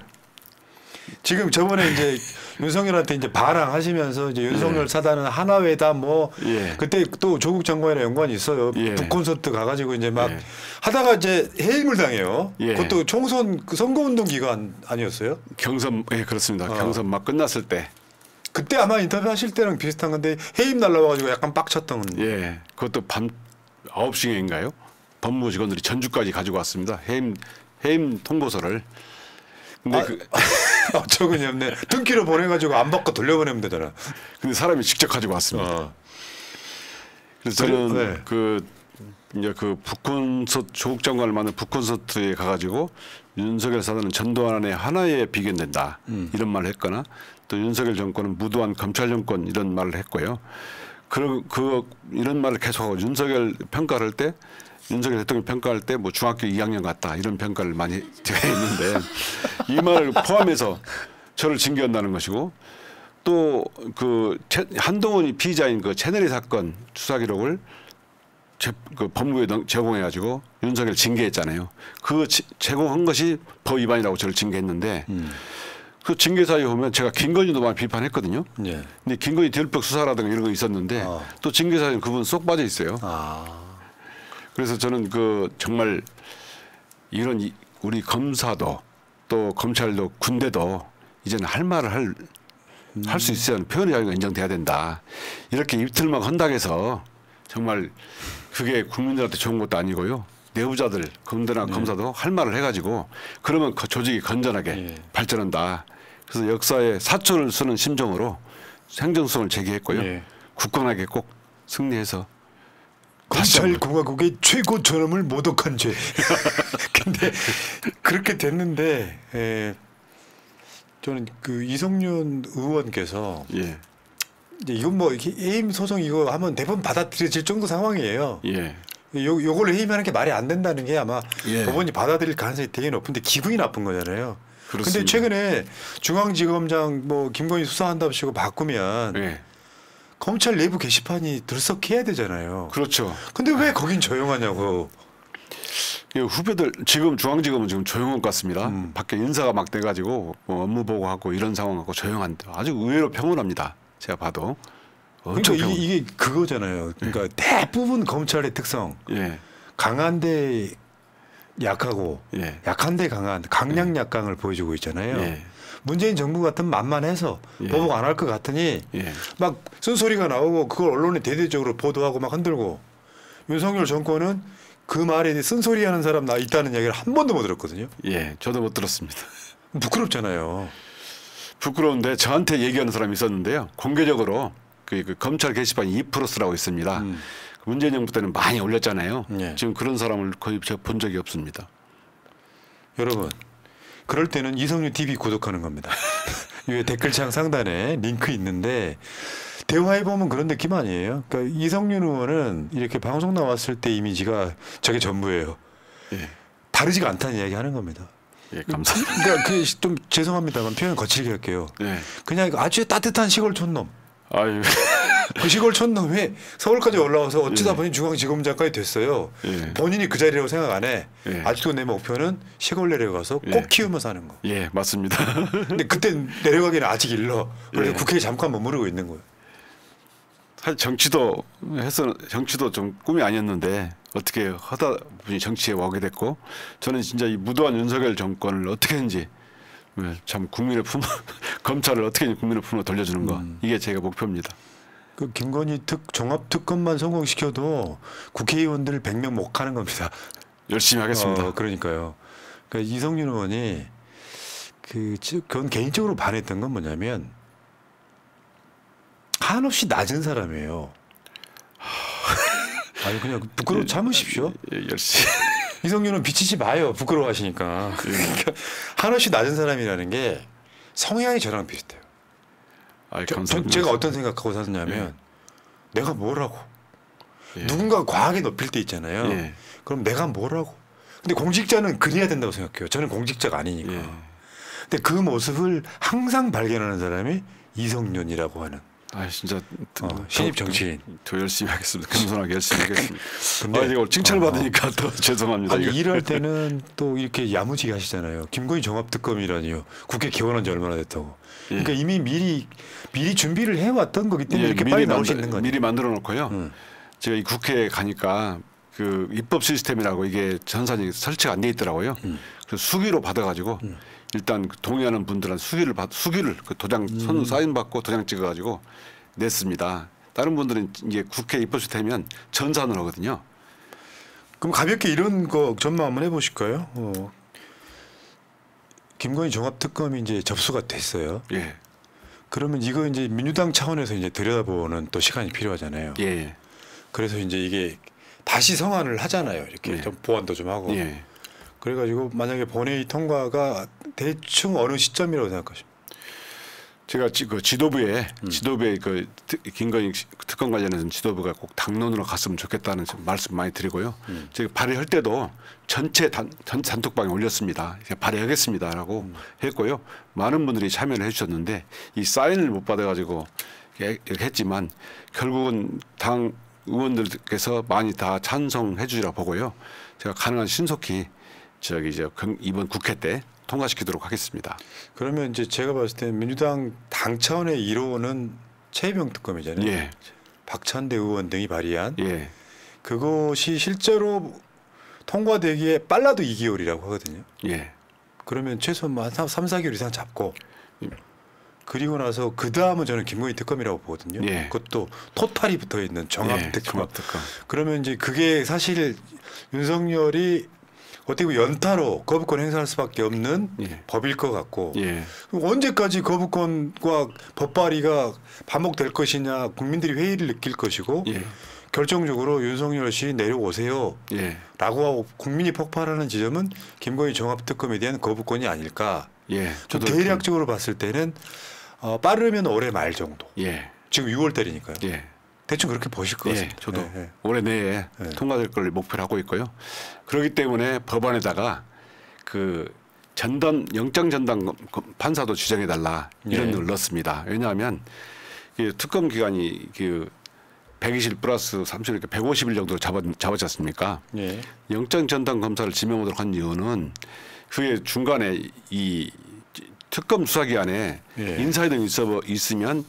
지금 저번에 이제 윤석열한테 이제 반항하시면서 이제 윤석열 사단은 하나회다 뭐 예. 그때 또 조국 장관이랑 연관이 있어요. 예. 북콘서트 가가지고 이제 막 예. 하다가 이제 해임을 당해요. 예. 그것도 총선 그 선거운동 기간 아니었어요? 경선 예 그렇습니다. 경선 막 끝났을 때 그때 아마 인터뷰하실 때랑 비슷한 건데 해임 날라와가지고 약간 빡쳤던. 예, 그것도 밤 9시인가요? 법무부 직원들이 전주까지 가지고 왔습니다. 해임 통보서를. 근데 어처구니 없네. 등기로 보내가지고 안 받고 돌려보내면 되잖아. 근데 사람이 직접 가지고 왔습니다. 그래서 저는 네. 이제 그 북콘서트 조국 장관을 만든 북콘서트에 가가지고 윤석열 사단은 전두환의 하나에 비견된다 이런 말을 했거나 또 윤석열 정권은 무도한 검찰 정권 이런 말을 했고요. 이런 말을 계속하고 윤석열 평가를 할 때 윤석열 대통령 평가할 때 뭐 중학교 2학년 같다 이런 평가를 많이 제가 했는데 이 말을 포함해서 저를 징계한다는 것이고 또 그 한동훈이 피의자인 그 채널A 사건 수사 기록을 그 법무부에 제공해가지고 윤석열 징계했잖아요. 그 제공한 것이 법 위반이라고 저를 징계했는데 그 징계 사유에 보면 제가 김건희도 많이 비판했거든요. 예. 근데 김건희 덜컥 수사라든가 이런 거 있었는데 또 징계 사유는 그분 쏙 빠져 있어요. 그래서 저는 그 정말 이런 우리 검사도 또 검찰도 군대도 이제는 할 말을 할 수 있어야 하는 표현의 자유가 인정돼야 된다. 이렇게 입틀막 헌당해서 정말 그게 국민들한테 좋은 것도 아니고요. 내부자들 검대나 검사도 할 말을 해가지고 그러면 그 조직이 건전하게 발전한다. 그래서 역사에 사초를 쓰는 심정으로 행정성을 제기했고요. 굳건하게 꼭 승리해서 검찰공화국의 최고 존엄을 모독한 죄. 근데 그렇게 됐는데 저는 그 이성윤 의원께서 예. 이제 이건 뭐 이렇게 해임 소송 이거 하면 대법원 받아들여질 정도 상황이에요. 예. 요걸 해임하는 게 말이 안 된다는 게 아마 예. 법원이 받아들일 가능성이 되게 높은데 기분이 나쁜 거잖아요. 그렇습니다. 근데 최근에 중앙지검장 뭐 김건희 수사한다고 하시고 바꾸면 예. 검찰 내부 게시판이 들썩해야 되잖아요. 그렇죠. 근데 왜 거긴 조용하냐고. 후배들 지금 중앙지검은 지금 조용한 것 같습니다. 밖에 인사가 막 돼가지고 뭐 업무 보고하고 이런 상황하고 조용한데 아주 의외로 평온합니다. 제가 봐도. 그러니까 이게 그거잖아요. 그러니까 대부분 검찰의 특성 예. 강한데 약하고 예. 약한데 강한 강약 약강을 보여주고 있잖아요. 예. 문재인 정부 같은 만만해서 예. 보복 안 할 것 같으니 예. 막 쓴소리가 나오고 그걸 언론에 대대적으로 보도하고 막 흔들고 윤석열 정권은 그 말에 쓴소리하는 사람 나 있다는 이야기를 한 번도 못 들었거든요. 예, 저도 못 들었습니다. 부끄럽잖아요. 부끄러운데 저한테 얘기하는 사람이 있었는데요. 공개적으로 그 검찰 게시판 2%라고 있습니다. 문재인 정부 때는 많이 올렸잖아요. 예. 지금 그런 사람을 거의 제가 본 적이 없습니다. 여러분, 그럴 때는 이성윤 TV 구독하는 겁니다. 이 댓글창 상단에 링크 있는데 대화해 보면 그런 느낌 아니에요? 그러니까 이성윤 의원은 이렇게 방송 나왔을 때 이미지가 저게 전부예요. 예. 다르지가 않다는 이야기 하는 겁니다. 예, 감사합니다. 그러니까 그 좀 죄송합니다만 표현 거칠게 할게요. 예. 그냥 아주 따뜻한 시골 촌놈. 아유. 그 시골 촌놈이 서울까지 올라와서 어쩌다 보니 중앙지검장까지 됐어요. 예. 본인이 그 자리라고 생각 안 해. 예. 아직도 내 목표는 시골 내려가서 꼭 예. 키우며 사는 거. 예, 맞습니다. 근데 그때 내려가기는 아직 일러. 그래서 예. 국회에 잠깐 머무르고 있는 거예요. 사실 정치도 좀 꿈이 아니었는데 어떻게 하다 보니 정치에 오게 됐고 저는 진짜 이 무도한 윤석열 정권을 어떻게든지 참 국민의 품 검찰을 어떻게 국민의 품으로 돌려주는 거 이게 제가 목표입니다. 그 김건희 종합 특검만 성공시켜도 국회의원들 100명 못 가는 겁니다. 열심히 하겠습니다. 그러니까요. 그러니까 이성윤 의원이 그건 개인적으로 반했던 건 뭐냐면 한없이 낮은 사람이에요. 아니 그냥 부끄러워 참으십시오. 예, 열심히. 이성윤은 비치지 마요. 부끄러워하시니까. 그러니까 한없이 낮은 사람이라는 게 성향이 저랑 비슷해요. 아이, 감사합니다. 제가 어떤 생각하고 사느냐면 내가 뭐라고. 예. 누군가 과하게 높일 때 있잖아요. 예. 그럼 내가 뭐라고. 근데 공직자는 그래야 된다고 생각해요. 저는 공직자가 아니니까. 예. 근데 그 모습을 항상 발견하는 사람이 이성윤이라고 하는 아 진짜 신입 정치인. 더 열심히 하겠습니다. 금손하게 열심히 하겠습니다. 근데 아 이거 칭찬을 받으니까 더 죄송합니다. 아니 이거. 일할 때는 또 이렇게 야무지게 하시잖아요. 김건희 종합특검이라니요. 국회 개원한 지 얼마나 됐다고. 그러니까 이미 미리 준비를 해왔던 거기 때문에 이렇게 빨리 나올 수 있는 거예요. 미리 만들어 놓고요. 제가 이 국회에 가니까 그 입법 시스템이라고 이게 전산이 설치가 안 돼 있더라고요. 그래서 수기로 받아가지고 일단 동의하는 분들은 수기를 그 도장 손 사인 받고 도장 찍어가지고 냈습니다. 다른 분들은 이제 국회 입법 시스템이면 전산을 하거든요. 그럼 가볍게 이런 거 전망 한번 해보실까요? 김건희 종합특검이 이제 접수가 됐어요. 예. 그러면 이거 이제 민주당 차원에서 이제 들여다보는 또 시간이 필요하잖아요. 예. 그래서 이제 이게 다시 성안을 하잖아요. 이렇게 예. 좀 보완도 좀 하고. 예. 그래가지고 만약에 본회의 통과가 대충 어느 시점이라고 생각하십니까? 제가 그 지도부에 그 김건희 특검 관련해서는 지도부가 꼭 당론으로 갔으면 좋겠다는 말씀 많이 드리고요. 제가 발의할 때도 전체 단톡방에 올렸습니다. 발의하겠습니다라고 했고요. 많은 분들이 참여를 해주셨는데 이 사인을 못 받아가지고 이렇게 했지만 결국은 당 의원들께서 많이 다 찬성해 주리라 보고요. 제가 가능한 신속히 이번 국회 때 통과시키도록 하겠습니다. 그러면 이제 제가 봤을 때 민주당 당 차원의 1호는 최혜병 특검이잖아요. 예. 박찬대 의원 등이 발의한 예. 그것이 실제로 통과되기에 빨라도 2개월이라고 하거든요. 예. 그러면 최소 한 3, 4개월 이상 잡고 그리고 나서 그 다음은 저는 김건희 특검이라고 보거든요. 예. 그것도 토탈이 붙어 있는 정합 예, 특검. 종합특검. 그러면 이제 그게 사실 윤석열이 어떻게 보면 연타로 거부권 행사할 수밖에 없는 예. 법일 것 같고 예. 언제까지 거부권과 법 발의가 반복될 것이냐 국민들이 회의를 느낄 것이고 예. 결정적으로 윤석열 씨 내려오세요 예. 라고 하고 국민이 폭발하는 지점은 김건희 종합특검에 대한 거부권이 아닐까. 예. 좀 대략적으로 봤을 때는 빠르면 올해 말 정도. 예. 지금 6월 달이니까요. 예. 대충 그렇게 보실 것 예, 같습니다. 저도 예. 올해 내에 통과될 걸 목표로 하고 있고요. 그렇기 때문에 법안에다가 그 영장 전담 판사도 지정해 달라 이런 예. 걸 넣었습니다. 왜냐하면 이 특검 기간이 그 120일 플러스 30일 이렇게 150일 정도로 잡았지 않습니까? 예. 영장 전담 검사를 지명하도록 한 이유는 그게 중간에 이 특검 수사기관에 예. 인사이 등이 있으면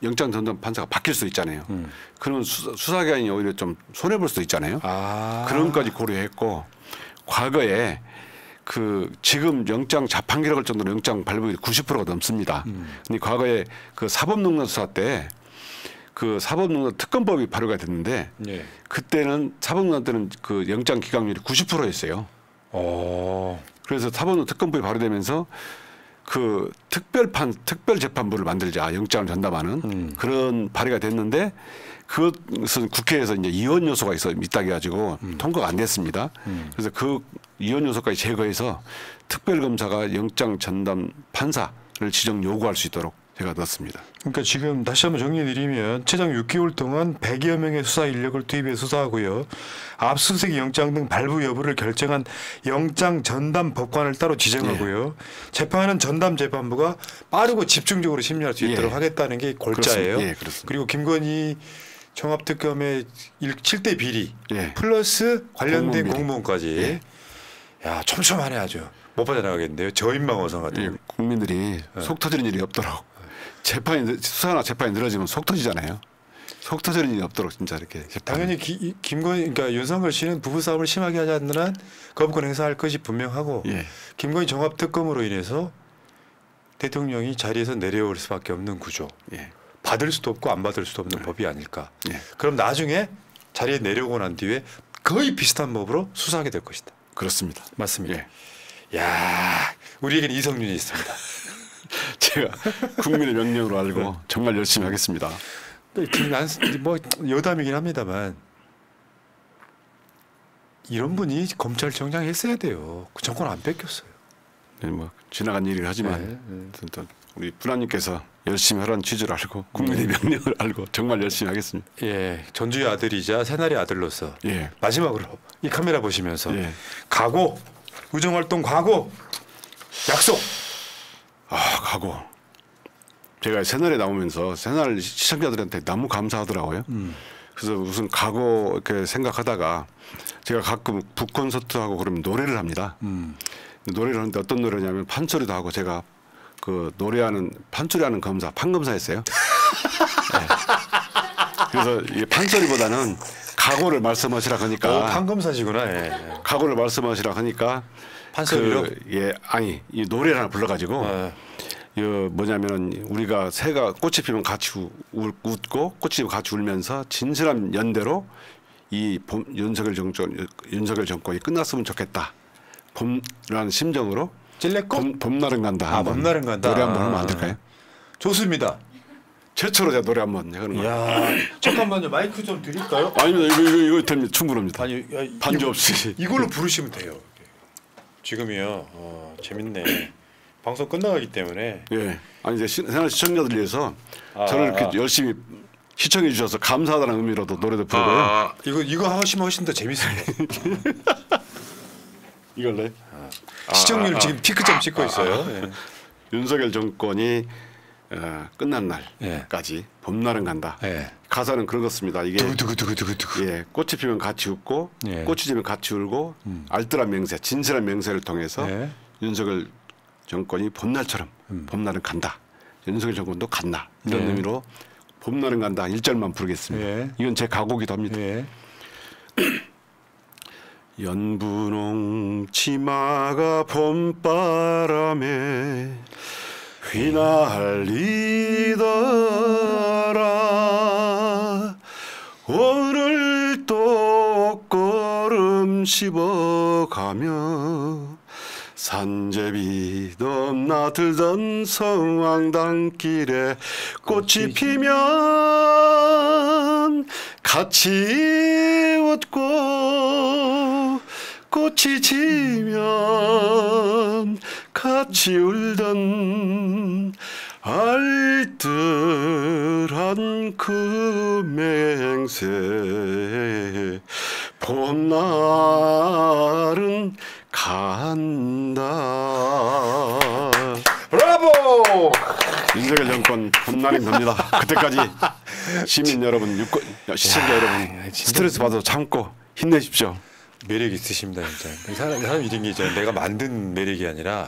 영장 전담 판사가 바뀔 수 있잖아요. 그러면 수사기관이 오히려 좀 손해 볼 수도 있잖아요. 그런 것까지 고려했고 과거에 그 지금 영장 자판 기록할 정도로 영장 발부율이 90%가 넘습니다. 근데 과거에 그 사법농단 수사 때 그 사법농단 특검법이 발효가 됐는데 예. 그때는 사법농단 때는 그 영장 기각률이 90%였어요. 그래서 사법농단 특검법이 발효되면서 그 특별재판부를 만들자 영장을 전담하는 그런 발의가 됐는데 그것은 국회에서 이제 이원 요소가 있다게 가지고 통과가 안 됐습니다. 그래서 그 이원 요소까지 제거해서 특별검사가 영장 전담 판사를 지정 요구할 수 있도록 제가 넣었습니다. 그러니까 지금 다시 한번 정리해드리면 최장 6개월 동안 100여 명의 수사 인력을 투입해 수사하고요. 압수수색 영장 등 발부 여부를 결정한 영장 전담 법관을 따로 지정하고요. 재판은 전담 재판부가 빠르고 집중적으로 심리할 수 있도록 하겠다는 게 골자예요. 그렇습니다. 예, 그렇습니다. 그리고 김건희 종합특검의 7대 비리 예. 플러스 관련된 공무원 공무원까지. 예. 야, 촘촘하네 아주. 못 빠져나가겠는데요. 저인망원성 같은. 예, 국민들이 속 터지는 일이 없도록 수사나 재판이 늘어지면 속 터지잖아요. 속 터지는 일이 없도록 진짜 이렇게 당연히 김건희 그러니까 윤석열 씨는 부부 싸움을 심하게 하지 않는 한 거부권 행사할 것이 분명하고 예. 김건희 종합특검으로 인해서 대통령이 자리에서 내려올 수밖에 없는 구조. 예. 받을 수도 없고 안 받을 수도 없는 법이 아닐까. 예. 그럼 나중에 자리에 내려오고 난 뒤에 거의 비슷한 법으로 수사하게 될 것이다. 그렇습니다. 맞습니다. 예. 야, 우리에게는 이성윤이 있습니다. 제가 국민의 명령으로 알고 정말 열심히 하겠습니다. 뭐 여담이긴 합니다만 이런 분이 검찰총장 했어야 돼요. 그 정권 안 뺏겼어요. 네, 뭐 지나간 일이긴 하지만 일단 우리 부나님께서 열심히 하라는 취지를 알고 국민의 명령을 알고 정말 열심히 하겠습니다. 예, 전주의 아들이자 새날의 아들로서 예. 마지막으로 이 카메라 보시면서 예. 각오, 의정활동 각오, 약속. 각오. 제가 새날에 나오면서 새날 시청자들한테 너무 감사하더라고요. 그래서 무슨 각오 이렇게 생각하다가 제가 가끔 북 콘서트하고 그러면 노래를 합니다. 노래를 하는데 어떤 노래냐면 판소리도 하고 제가 그 노래하는 판소리하는 검사 판검사였어요. 네. 그래서 이 판소리보다는 각오를 말씀하시라 하니까 판검사시구나. 예. 각오를 말씀하시라 하니까 판소리로? 예 아니 이 노래를 하나 불러가지고 뭐냐면은 우리가 새가 꽃이 피면 같이 웃고 꽃이 피면 같이 울면서 진실한 연대로 이 윤석열 정권이 끝났으면 좋겠다. 봄이라는 심정으로 찔레꽃? 봄날은 간다. 봄날은 간다. 노래 한번 하면 안 될까요? 좋습니다. 최초로 제가 노래 한번 해보는 거예요. 야, 잠깐만요. 마이크 좀 드릴까요? 아닙니다. 이거 됩니다. 충분합니다. 아니, 반주 없이. 이걸로 부르시면 돼요. 지금이요. 재밌네. 방송 끝나가기 때문에. 예. 아니 이제 새날 시청자들 위해서 저를 이렇게 열심히 시청해 주셔서 감사하다는 의미로도 노래도 부르고요. 이거 하시면 훨씬 더 재밌습니다. 이걸로요? 시청률 지금 피크점 찍고 있어요. 예. 윤석열 정권이 끝난 예. 날까지 봄날은 간다. 예. 가사는 그렇습니다. 이게 두구두구두구두구. 예, 꽃이 피면 같이 웃고 예. 꽃이 지면 같이 울고 알뜰한 맹세, 진실한 맹세를 통해서 예. 윤석열 정권이 봄날처럼 봄날은 간다. 윤석열 정권도 간다. 이런 예. 의미로 봄날은 간다. 1절만 부르겠습니다. 예. 이건 제 각오기도 합니다. 예. 연분홍 치마가 봄바람에 휘날리더라. 오늘 또 걸음 씹어가며 산제비 넘나들던 성황당길에 꽃이 피면 같이 웃고 꽃이 지면 같이 울던 알뜰한 그 맹세 봄날은 간다. 브라보! 윤석열 정권 봄날은 갑니다. 그때까지 시민 여러분, 시청자 여러분 스트레스 받아서 참고 힘내십시오. 매력 있으십니다 진짜. 사람 이런 게 있잖아요. 내가 만든 매력이 아니라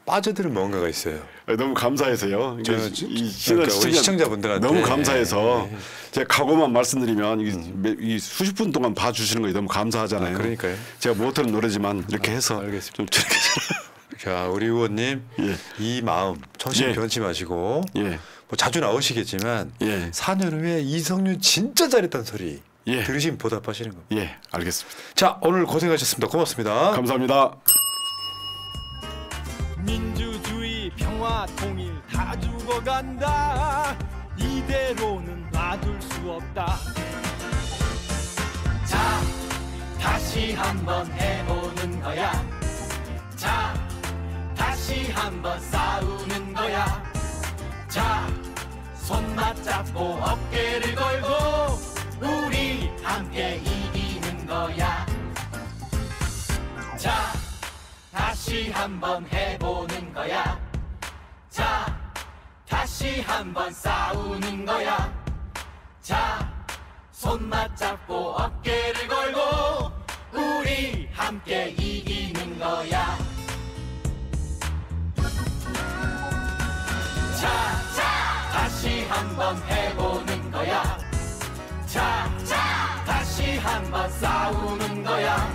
빠져드는 뭔가가 있어요. 너무 감사해서요. 저는 이 그러니까 우리 시청자분들한테 너무 감사해서 제가 각오만 말씀드리면 이 수십 분 동안 봐주시는 거에 너무 감사하잖아요. 그러니까요. 제가 못하는 노래지만 이렇게 해서 알겠습니다. 좀 즐겨. 자, 우리 의원님 예. 이 마음 초심 예. 변치 마시고 예. 뭐 자주 나오시겠지만 예. 4년 후에 이성윤 진짜 잘했다는 소리 예. 들으시면 보답하시는 겁니다. 예, 알겠습니다. 자, 오늘 고생하셨습니다. 고맙습니다. 감사합니다. 민주주의 평화 통일 다 죽어간다. 이대로는 놔둘 수 없다. 자, 다시 한번 해보는 거야. 자, 다시 한번 싸우는 거야. 자, 손 맞잡고 어깨를 걸고 우리 함께 이기는 거야. 자, 다시 한번 해보는 거야. 자, 다시 한번 싸우는 거야. 자, 손 맞잡고 어깨를 걸고 우리 함께 이기는 거야. 자, 다시 한번 해보는 거야. 자, 다시 한번 싸우는 거야.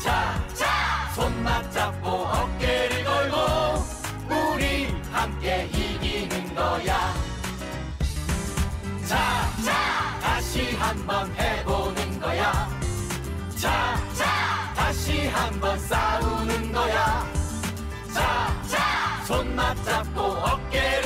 자, 손 맞잡고 어깨를 걸고 우리 함께 이기는 거야. 자, 다시 한번 해보는 거야. 자, 다시 한번 싸우는 거야. 자, 손 맞잡고 어깨를